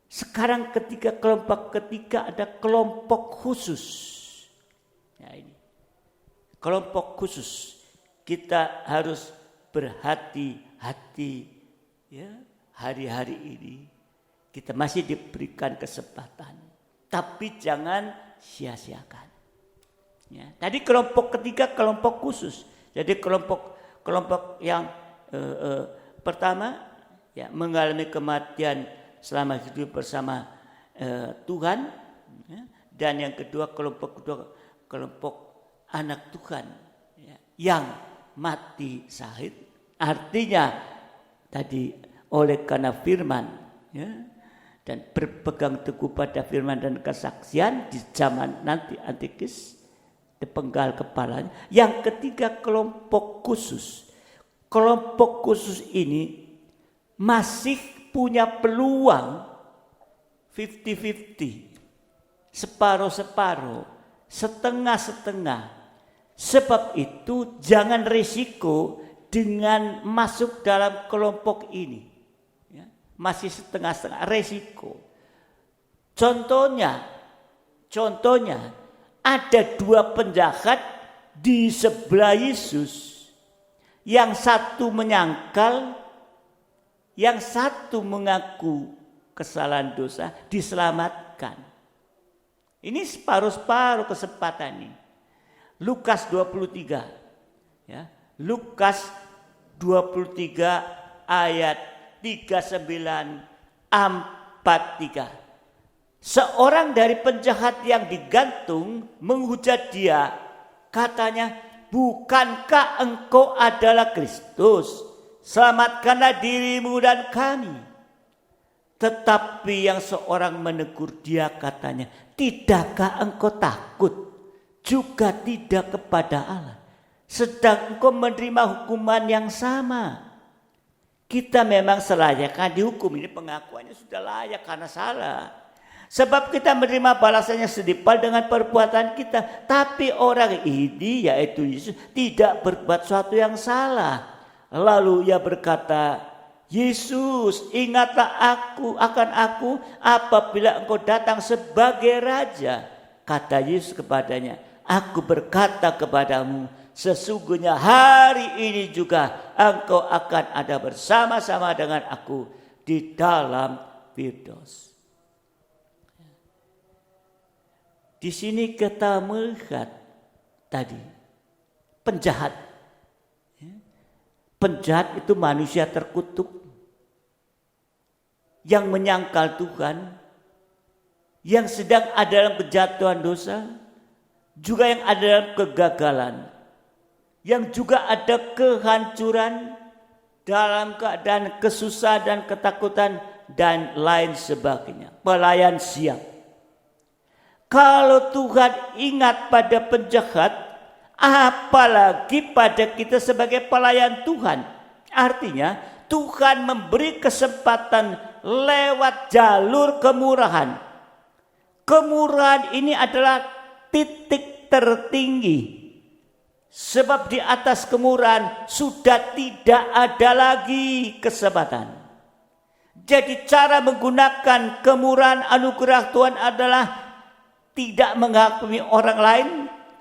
Sekarang kelompok ketiga ada kelompok khusus. Ya, ini kelompok khusus. Kita harus berhati-hati, ya, hari-hari ini kita masih diberikan kesempatan, tapi jangan sia-siakan. Ya, tadi kelompok ketiga kelompok khusus. Jadi kelompok yang pertama, ya, mengalami kematian selama hidup bersama Tuhan, ya, dan yang kedua kelompok anak Tuhan, ya, yang mati syahid, artinya tadi oleh karena firman, ya, dan berpegang teguh pada firman dan kesaksian di zaman nanti Antikristus dipenggal kepalanya. Yang ketiga kelompok khusus. Kelompok khusus ini masih punya peluang 50-50, separuh-separuh, setengah-setengah. Sebab itu jangan risiko dengan masuk dalam kelompok ini, ya, masih setengah-setengah, risiko. Contohnya ada dua penjahat di sebelah Yesus, yang satu menyangkal, yang satu mengaku kesalahan dosa, diselamatkan. Ini separuh-separuh kesempatan ini. Lukas 23, ya, Lukas 23 ayat 39-43. Seorang dari penjahat yang digantung menghujat dia, katanya, bukankah engkau adalah Kristus? Selamatkanlah dirimu dan kami. Tetapi yang seorang menegur dia, katanya, tidakkah engkau takut juga tidak kepada Allah, sedang engkau menerima hukuman yang sama? Kita memang selayaknya dihukum. Ini pengakuannya sudah layak karena salah. Sebab kita menerima balasannya setimpal dengan perbuatan kita. Tapi orang ini, yaitu Yesus, tidak berbuat sesuatu yang salah. Lalu ia berkata, Yesus, ingatlah akan aku apabila engkau datang sebagai raja. Kata Yesus kepadanya, aku berkata kepadamu, sesungguhnya hari ini juga engkau akan ada bersama-sama dengan aku di dalam Firdaus. Di sini kita melihat tadi penjahat. Penjahat itu manusia terkutuk yang menyangkal Tuhan, yang sedang ada dalam kejatuhan dosa, juga yang ada dalam kegagalan, yang juga ada kehancuran dalam keadaan kesusahan dan ketakutan dan lain sebagainya. Pelayan siap. Kalau Tuhan ingat pada penjahat, apalagi pada kita sebagai pelayan Tuhan. Artinya Tuhan memberi kesempatan lewat jalur kemurahan. Kemurahan ini adalah titik tertinggi. Sebab di atas kemurahan sudah tidak ada lagi kesempatan. Jadi cara menggunakan kemurahan anugerah Tuhan adalah tidak menghakimi orang lain,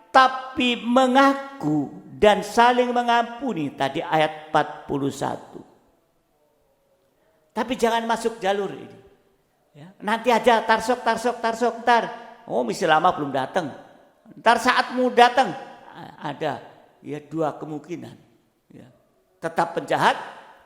tapi mengaku dan saling mengampuni, tadi ayat 41. Tapi jangan masuk jalur ini. Ya, nanti aja tarsok, ntar. Oh, misi lama belum datang. Ntar saatmu datang. Ada ya dua kemungkinan. Ya. Tetap penjahat,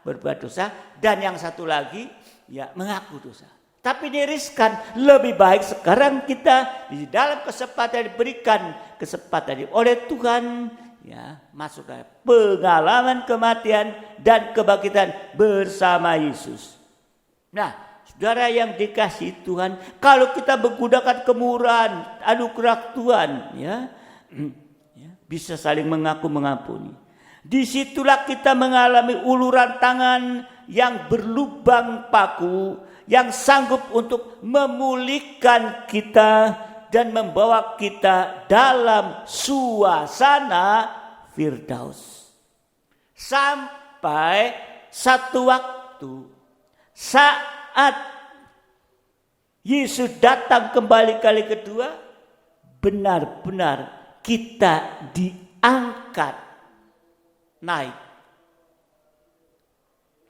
berbuat dosa, dan yang satu lagi ya mengaku dosa. Tapi ini riskan, lebih baik sekarang kita di dalam kesempatan diberikan kesempatan oleh Tuhan, ya masuk ke pengalaman kematian dan kebangkitan bersama Yesus. Nah, saudara yang dikasihi Tuhan, kalau kita menggunakan kemurahan, anugerah Tuhan, ya, bisa saling mengaku mengampuni. Disitulah kita mengalami uluran tangan yang berlubang paku, yang sanggup untuk memulihkan kita dan membawa kita dalam suasana Firdaus. Sampai satu waktu saat Yesus datang kembali kali kedua, benar-benar kita diangkat naik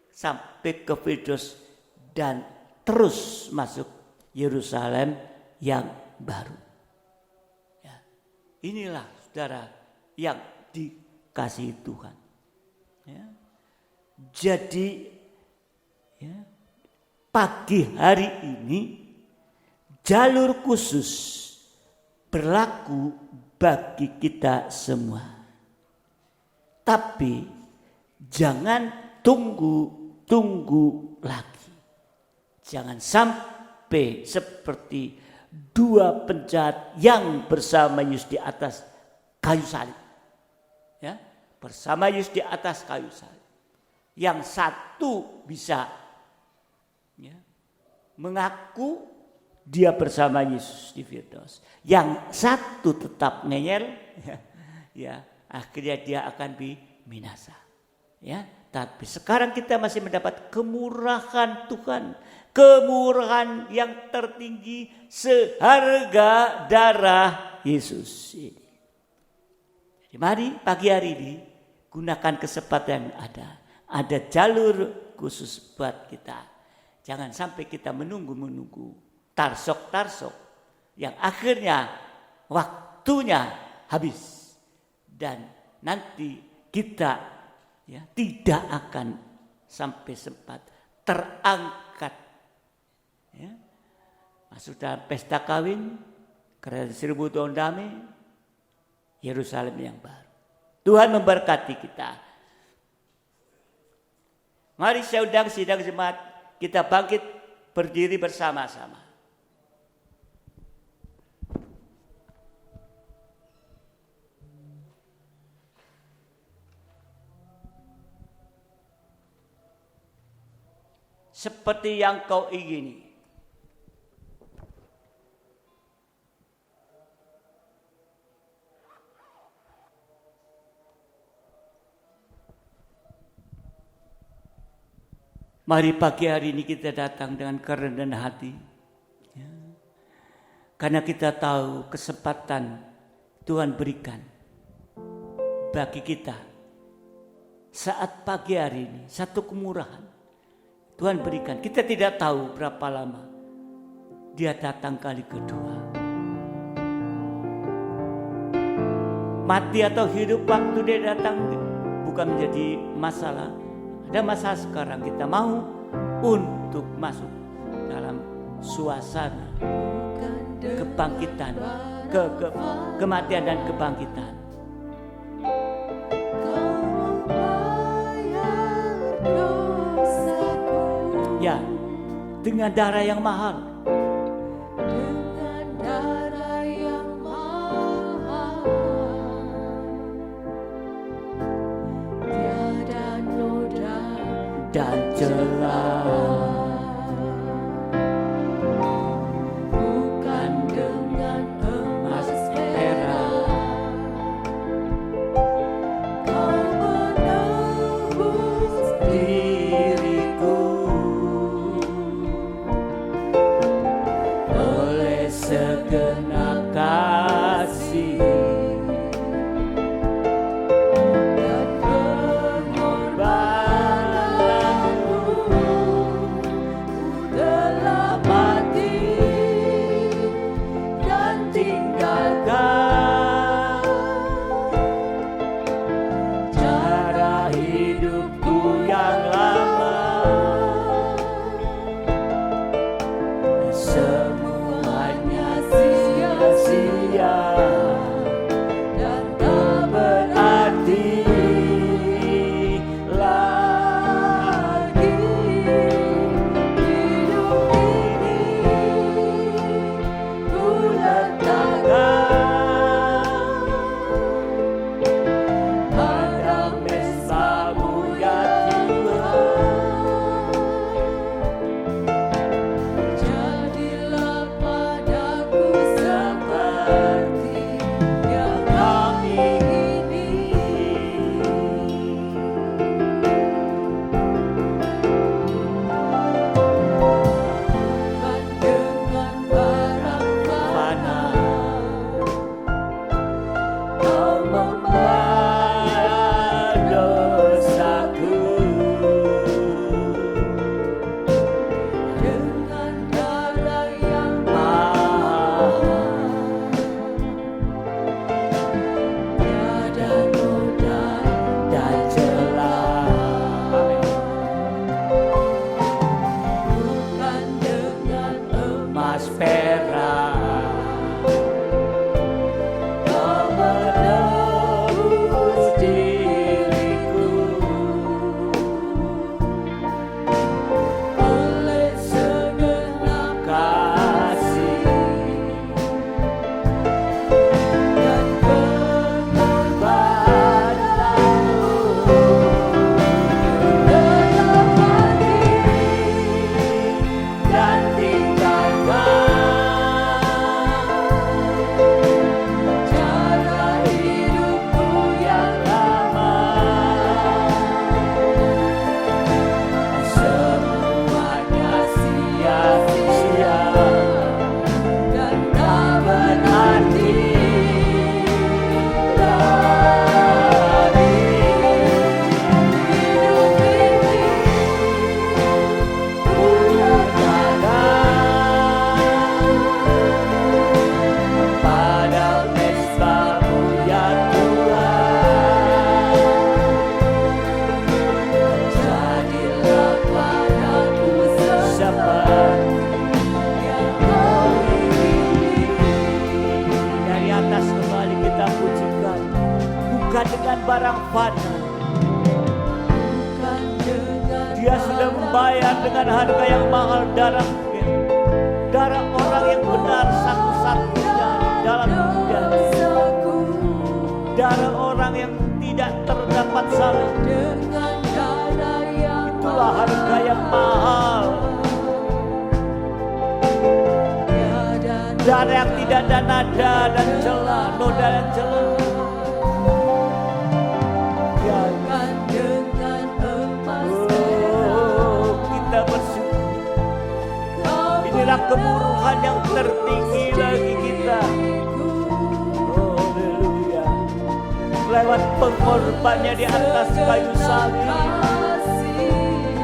sampai ke Firdaus dan terus masuk Yerusalem yang baru. Ya, inilah saudara yang dikasihi Tuhan. Ya. Jadi ya, pagi hari ini jalur khusus berlaku bagi kita semua. Tapi jangan tunggu lagi. Jangan sampai seperti dua penjahat yang bersama Yesus di atas kayu salib. Ya, bersama Yesus di atas kayu salib. Yang satu bisa ya, mengaku dia bersama Yesus di Firdaus. Yang satu tetap ngeyel, ya akhirnya dia akan binasa. Ya, tapi sekarang kita masih mendapat kemurahan Tuhan, kemurahan yang tertinggi seharga darah Yesus ini. Jadi mari pagi hari ini gunakan kesempatan yang ada. Ada jalur khusus buat kita. Jangan sampai kita menunggu tarsok yang akhirnya waktunya habis dan nanti kita ya tidak akan sampai sempat terangkat ya, masuk dalam pesta kawin kerajaan 1000 tahun damai Yerusalem yang baru. Tuhan memberkati kita. Mari saudara sidang jemaat kita bangkit berdiri bersama-sama. Seperti yang kau ingini. Mari pagi hari ini kita datang dengan kerendahan hati. Ya. Karena kita tahu kesempatan Tuhan berikan bagi kita. Saat pagi hari ini, satu kemurahan Tuhan berikan. Kita tidak tahu berapa lama dia datang kali kedua. Mati atau hidup waktu dia datang bukan menjadi masalah. Ada masalah sekarang kita mau untuk masuk dalam suasana kebangkitan, kematian dan kebangkitan. Ya, dengan darah yang mahal. Dengan darah yang mahal, tiada noda Dan celah. bukan dengan emas perak. Kau menebus Diriku oleh segenap kasih emas perak. Kau menebus diriku oleh segenap kasih dan pengorbananmu. Letakkan diri dan tinggalkan cara hidupku yang lama. Semuanya sia-sia dan tak berarti lagi. Hidup ini ku letakkan pada mesbah-Mu ya Tuhan. Jadilah padaku seperti yang Kau ingini. Dari atas kembali kita pujikan, bukan dengan barang fana. bukan dengan Dia sudah membayar dengan harga yang mahal, darahnya, darah orang yang benar satu-satunya di dalam dunia, dosaku. darah orang yang tidak terdapat salah. Dengan darah yang Itulah harga yang mahal, tiada darah yang tidak ada nada dan celah, noda dan celah. Ya, bukan dengan emas kita bersyukur. Kau Inilah kemurahan yang tertinggi bagi kita. Haleluya. Lewat pengorbannya di atas kayu salib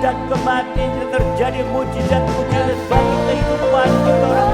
dan kematiannya terjadi mujizat-mujizat bagi kehidupan kita orang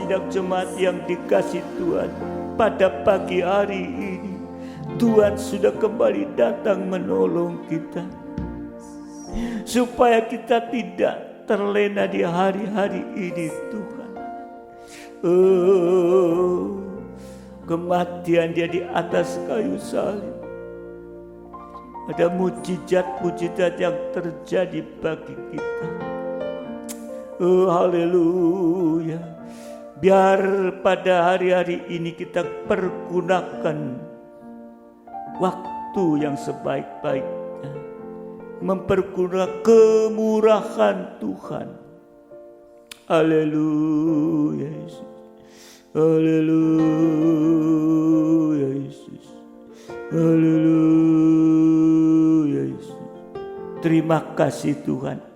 sidang jemaat yang dikasih Tuhan, pada pagi hari ini Tuhan sudah kembali datang menolong kita, supaya kita tidak terlena di hari-hari ini Tuhan. Kematian Dia di atas kayu salib, ada mujizat-mujizat yang terjadi bagi kita. Haleluya. Biar pada hari-hari ini kita pergunakan waktu yang sebaik-baiknya, mempergunakan kemurahan Tuhan. Haleluya Yesus. Haleluya Yesus. Haleluya Yesus. Terima kasih Tuhan.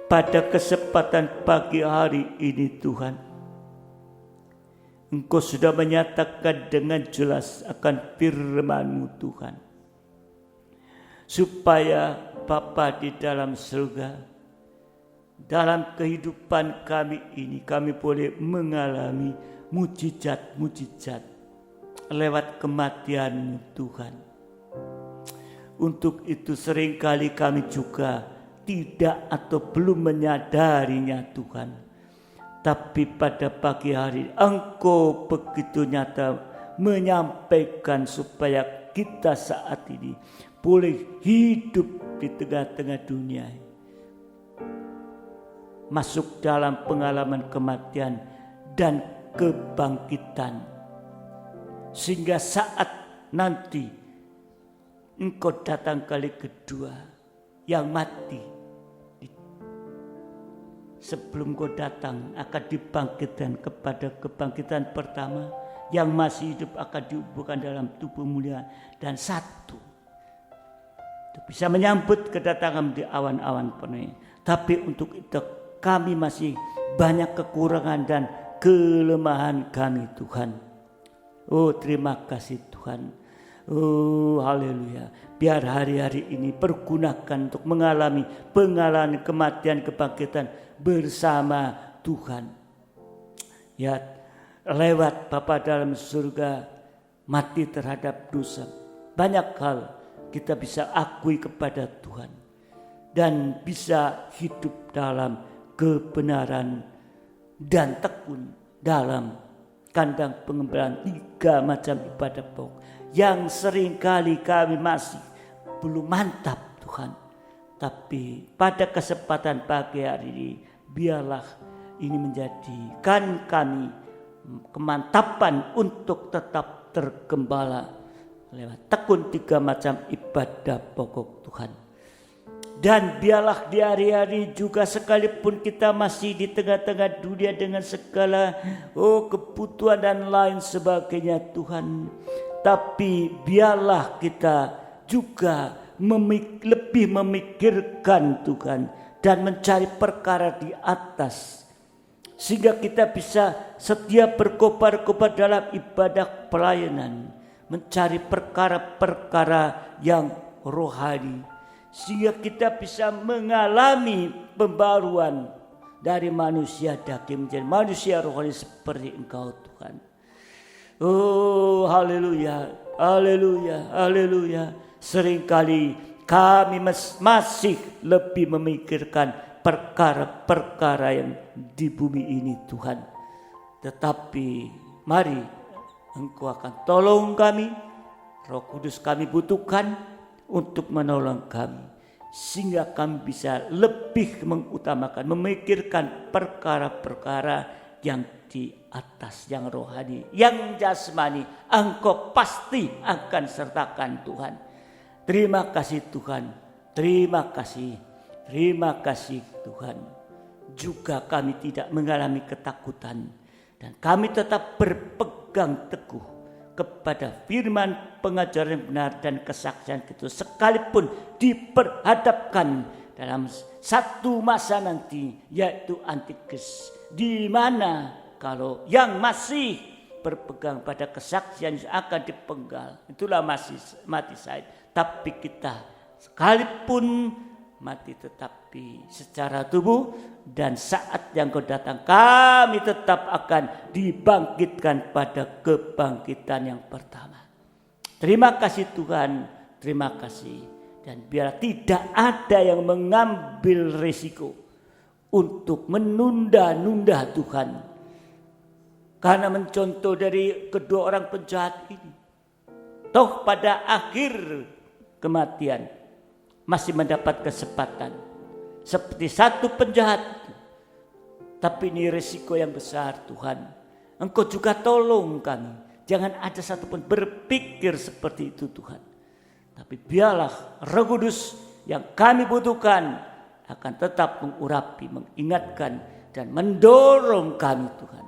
Pada kesempatan pagi hari ini Tuhan, Engkau sudah menyatakan dengan jelas akan firman-Mu Tuhan, supaya Bapa di dalam surga, dalam kehidupan kami ini, kami boleh mengalami mujizat-mujizat lewat kematian-Mu Tuhan. Untuk itu seringkali kami juga tidak atau belum menyadarinya Tuhan. Tapi pada pagi hari Engkau begitu nyata menyampaikan supaya kita saat ini boleh hidup di tengah-tengah dunia, masuk dalam pengalaman kematian dan kebangkitan, sehingga saat nanti Engkau datang kali kedua, yang mati sebelum Kau datang akan dibangkitkan kepada kebangkitan pertama, yang masih hidup akan dihubungkan dalam tubuh mulia, dan satu itu bisa menyambut kedatangan di awan-awan penuh. Tapi untuk itu kami masih banyak kekurangan dan kelemahan kami Tuhan. Oh terima kasih Tuhan. Oh haleluya. Biar hari-hari ini pergunakan untuk mengalami pengalaman kematian kebangkitan bersama Tuhan. Ya, lewat Bapa dalam surga, mati terhadap dosa. Banyak hal kita bisa akui kepada Tuhan dan bisa hidup dalam kebenaran dan tekun dalam kandang pengembalaan 3 macam ibadah pokok yang seringkali kami masih belum mantap Tuhan. Tapi pada kesempatan pagi hari ini, biarlah ini menjadikan kami kemantapan untuk tetap tergembala lewat tekun 3 macam ibadah pokok Tuhan. Dan biarlah di hari-hari juga sekalipun kita masih di tengah-tengah dunia dengan segala kebutuhan dan lain sebagainya Tuhan, tapi biarlah kita juga lebih memikirkan Tuhan dan mencari perkara di atas, sehingga kita bisa setia berkobar-kobar dalam ibadah pelayanan, mencari perkara-perkara yang rohani, sehingga kita bisa mengalami pembaruan dari manusia daging menjadi manusia rohani seperti Engkau Tuhan. Oh haleluya, haleluya, haleluya. Seringkali kami masih lebih memikirkan perkara-perkara yang di bumi ini Tuhan. Tetapi mari Engkau akan tolong kami, Roh Kudus kami butuhkan untuk menolong kami, sehingga kami bisa lebih mengutamakan, memikirkan perkara-perkara yang di atas, yang rohani, yang jasmani. Engkau pasti akan sertakan Tuhan. Terima kasih Tuhan, terima kasih Tuhan. Juga kami tidak mengalami ketakutan dan kami tetap berpegang teguh kepada firman pengajaran yang benar dan kesaksian itu, sekalipun diperhadapkan dalam satu masa nanti, yaitu Antikris, di mana kalau yang masih berpegang pada kesaksian akan dipenggal, itulah masih mati syahid. Tapi kita sekalipun mati tetapi secara tubuh, dan saat yang Engkau datang kami tetap akan dibangkitkan pada kebangkitan yang pertama. Terima kasih Tuhan, terima kasih. Dan biar tidak ada yang mengambil risiko untuk menunda-nunda Tuhan. Karena mencontoh dari kedua orang penjahat ini, toh pada akhir kematian masih mendapat kesempatan seperti satu penjahat. Tapi ini risiko yang besar Tuhan. Engkau juga tolong kami. Jangan ada satupun berpikir seperti itu Tuhan. Tapi biarlah Roh Kudus yang kami butuhkan akan tetap mengurapi, mengingatkan dan mendorong kami Tuhan.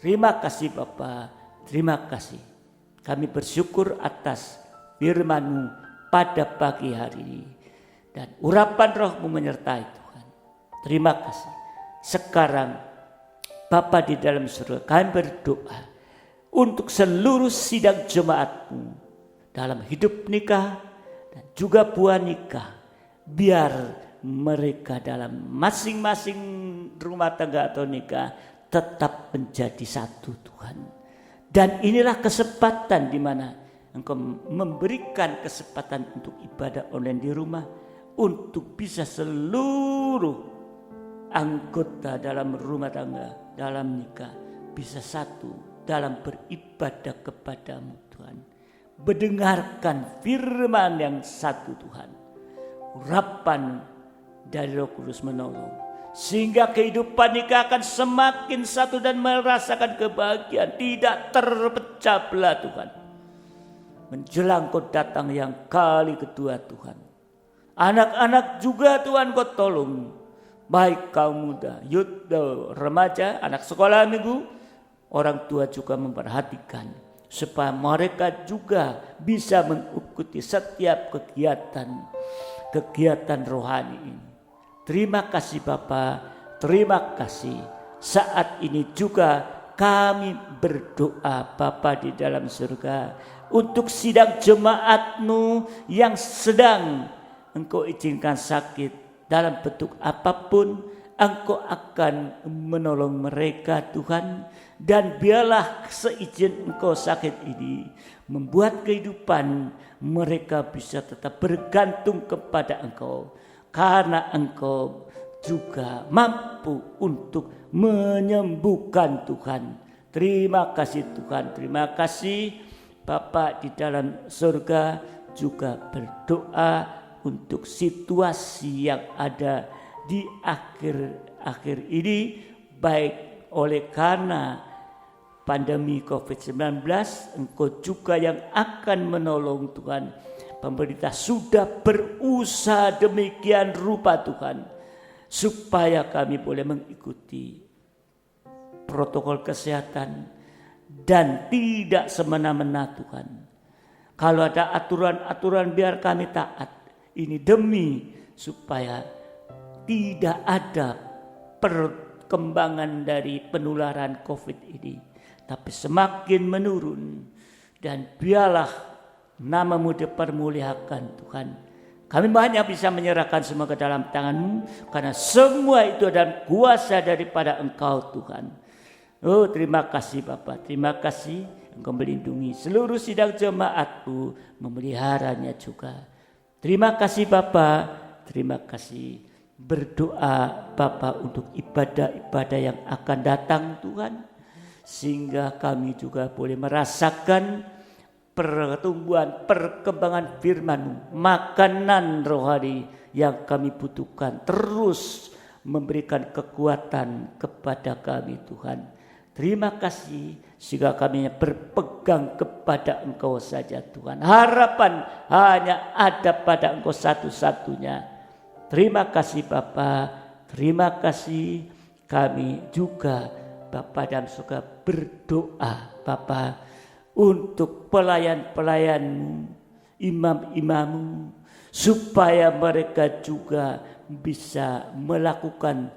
Terima kasih Bapa, terima kasih. Kami bersyukur atas firman-Mu pada pagi hari ini. Dan urapan Roh-Mu menyertai Tuhan. Terima kasih. Sekarang Bapa di dalam surga, kami berdoa untuk seluruh sidang jemaat-Mu dalam hidup nikah dan juga buah nikah. Biar mereka dalam masing-masing rumah tangga atau nikah tetap menjadi satu Tuhan. Dan inilah kesempatan di mana Engkau memberikan kesempatan untuk ibadah online di rumah, untuk bisa seluruh anggota dalam rumah tangga, dalam nikah bisa satu dalam beribadah kepadamu Tuhan. Mendengarkan firman yang satu Tuhan. Urapan dari Roh Kudus menolong. Sehingga kehidupan nikah akan semakin satu dan merasakan kebahagiaan. Tidak terpecah belah Tuhan. Menjelang Kau datang yang kali kedua Tuhan. Anak-anak juga Tuhan Kau tolong. Baik kaum muda, youth, remaja, anak sekolah minggu. Orang tua juga memperhatikan. Supaya mereka juga bisa mengikuti setiap kegiatan rohani ini. Terima kasih Bapa, terima kasih. Saat ini juga kami berdoa Bapa di dalam surga untuk sidang jemaat-Mu yang sedang Engkau izinkan sakit dalam bentuk apapun. Engkau akan menolong mereka Tuhan. Dan biarlah seizin Engkau sakit ini membuat kehidupan mereka bisa tetap bergantung kepada Engkau. Karena Engkau juga mampu untuk menyembuhkan Tuhan. Terima kasih Tuhan, terima kasih. Bapa di dalam surga juga berdoa untuk situasi yang ada di akhir ini. Baik oleh karena pandemi COVID-19, Engkau juga yang akan menolong Tuhan. Pemerintah sudah berusaha demikian rupa Tuhan. Supaya kami boleh mengikuti protokol kesehatan. Dan tidak semena-mena Tuhan. Kalau ada aturan-aturan biar kami taat. Ini demi supaya tidak ada perkembangan dari penularan COVID ini. Tapi semakin menurun. Dan biarlah Nama-Mu dipermuliakan Tuhan. Kami hanya bisa menyerahkan semua ke dalam tangan-Mu. Karena semua itu adalah kuasa daripada Engkau Tuhan. Oh terima kasih Bapa. Terima kasih Engkau melindungi seluruh sidang jemaat-Mu. Memeliharanya juga. Terima kasih Bapa. Terima kasih. Berdoa Bapa untuk ibadah-ibadah yang akan datang Tuhan. Sehingga kami juga boleh merasakan pertumbuhan, perkembangan firman-Mu, makanan rohani yang kami butuhkan, terus memberikan kekuatan kepada kami Tuhan. Terima kasih sehingga kami berpegang kepada Engkau saja Tuhan. Harapan hanya ada pada Engkau satu-satunya. Terima kasih Bapa, terima kasih. Kami juga Bapa dalam surga berdoa Bapa untuk pelayan-pelayan-Mu, imam-imam-Mu, supaya mereka juga bisa melakukan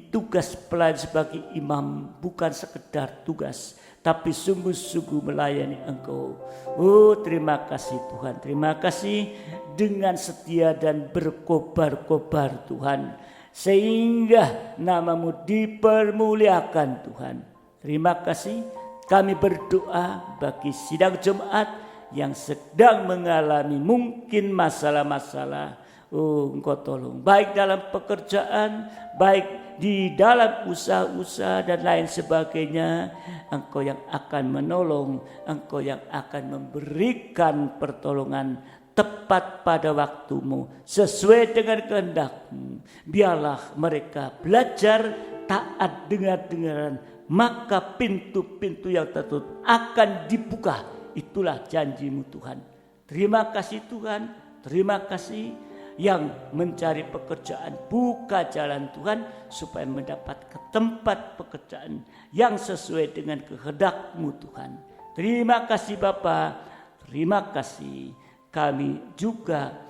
tugas pelayan sebagai imam, bukan sekedar tugas, tapi sungguh-sungguh melayani Engkau. Oh, terima kasih Tuhan, terima kasih dengan setia dan berkobar-kobar Tuhan, sehingga nama-Mu dipermuliakan Tuhan. Terima kasih, kami berdoa bagi sidang jemaat yang sedang mengalami mungkin masalah-masalah. Oh, Engkau tolong, baik dalam pekerjaan, baik di dalam usaha-usaha dan lain sebagainya. Engkau yang akan menolong, Engkau yang akan memberikan pertolongan tepat pada waktu-Mu, sesuai dengan kehendak-Mu. Biarlah mereka belajar taat dengar-dengaran, maka pintu-pintu yang tertutup akan dibuka. Itulah janji-Mu Tuhan. Terima kasih Tuhan, terima kasih. Yang mencari pekerjaan, buka jalan Tuhan supaya mendapat ke tempat pekerjaan yang sesuai dengan kehendak-Mu Tuhan. Terima kasih Bapa, terima kasih. Kami juga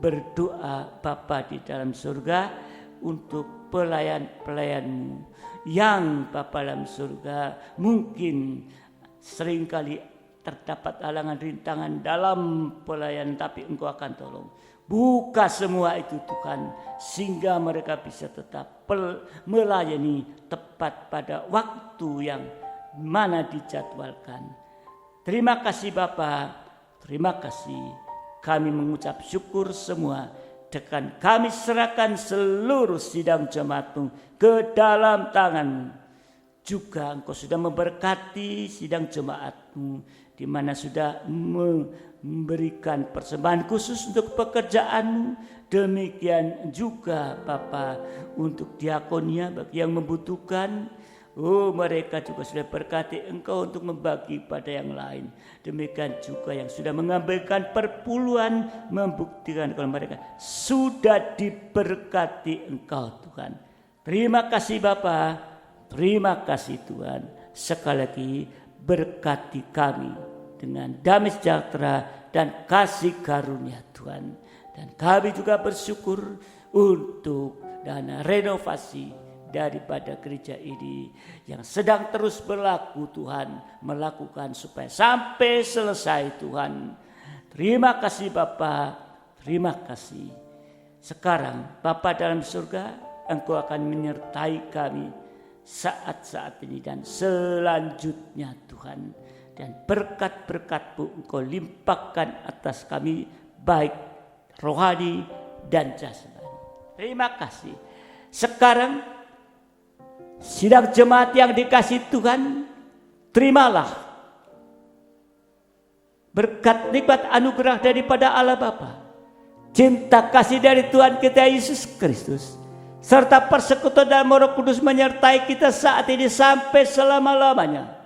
berdoa Bapa di dalam surga untuk pelayan-pelayan-Mu yang Bapa dalam surga mungkin seringkali terdapat halangan rintangan dalam pelayan, tapi Engkau akan tolong. Buka semua itu Tuhan, sehingga mereka bisa tetap melayani tepat pada waktu yang mana dijadwalkan. Terima kasih Bapa, terima kasih. Kami mengucap syukur semua. Dengan kami serahkan seluruh sidang jemaat-Mu ke dalam tangan-Mu. Juga Engkau sudah memberkati sidang jemaat-Mu, di mana sudah memberikan persembahan khusus untuk pekerjaan-Mu. Demikian juga Bapa untuk diakonia bagi yang membutuhkan. Oh, mereka juga sudah berkati Engkau untuk membagi pada yang lain. Demikian juga yang sudah mengambilkan perpuluhan, membuktikan kalau mereka sudah diberkati Engkau Tuhan. Terima kasih Bapa, terima kasih Tuhan. Sekali lagi berkati kami dengan damai sejahtera dan kasih karunia Tuhan. Dan kami juga bersyukur untuk dana renovasi daripada gereja ini yang sedang terus berlaku Tuhan, melakukan supaya sampai selesai Tuhan. Terima kasih Bapa, terima kasih. Sekarang Bapa dalam surga, Engkau akan menyertai kami saat-saat ini dan selanjutnya Tuhan. Dan berkat-berkat-Mu Engkau limpahkan atas kami, baik rohani dan jasmani. Terima kasih. Sekarang sidang jemaat yang dikasihi Tuhan, terimalah berkat nikmat anugerah daripada Allah Bapa, cinta kasih dari Tuhan kita Yesus Kristus, serta persekutuan dan Roh Kudus menyertai kita saat ini sampai selama-lamanya.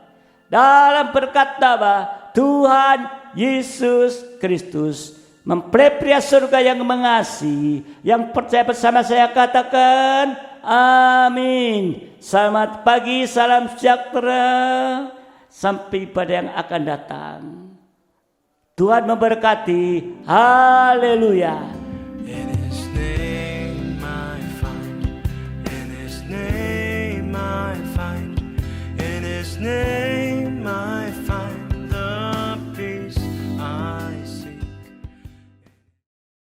Dalam berkat nama Tuhan Yesus Kristus, mempelai pria surga yang mengasihi, yang percaya bersama saya katakan amin. Selamat pagi, salam sejahtera, sampai pada yang akan datang. Tuhan memberkati. Haleluya. In His name I find, in His name I find, in His name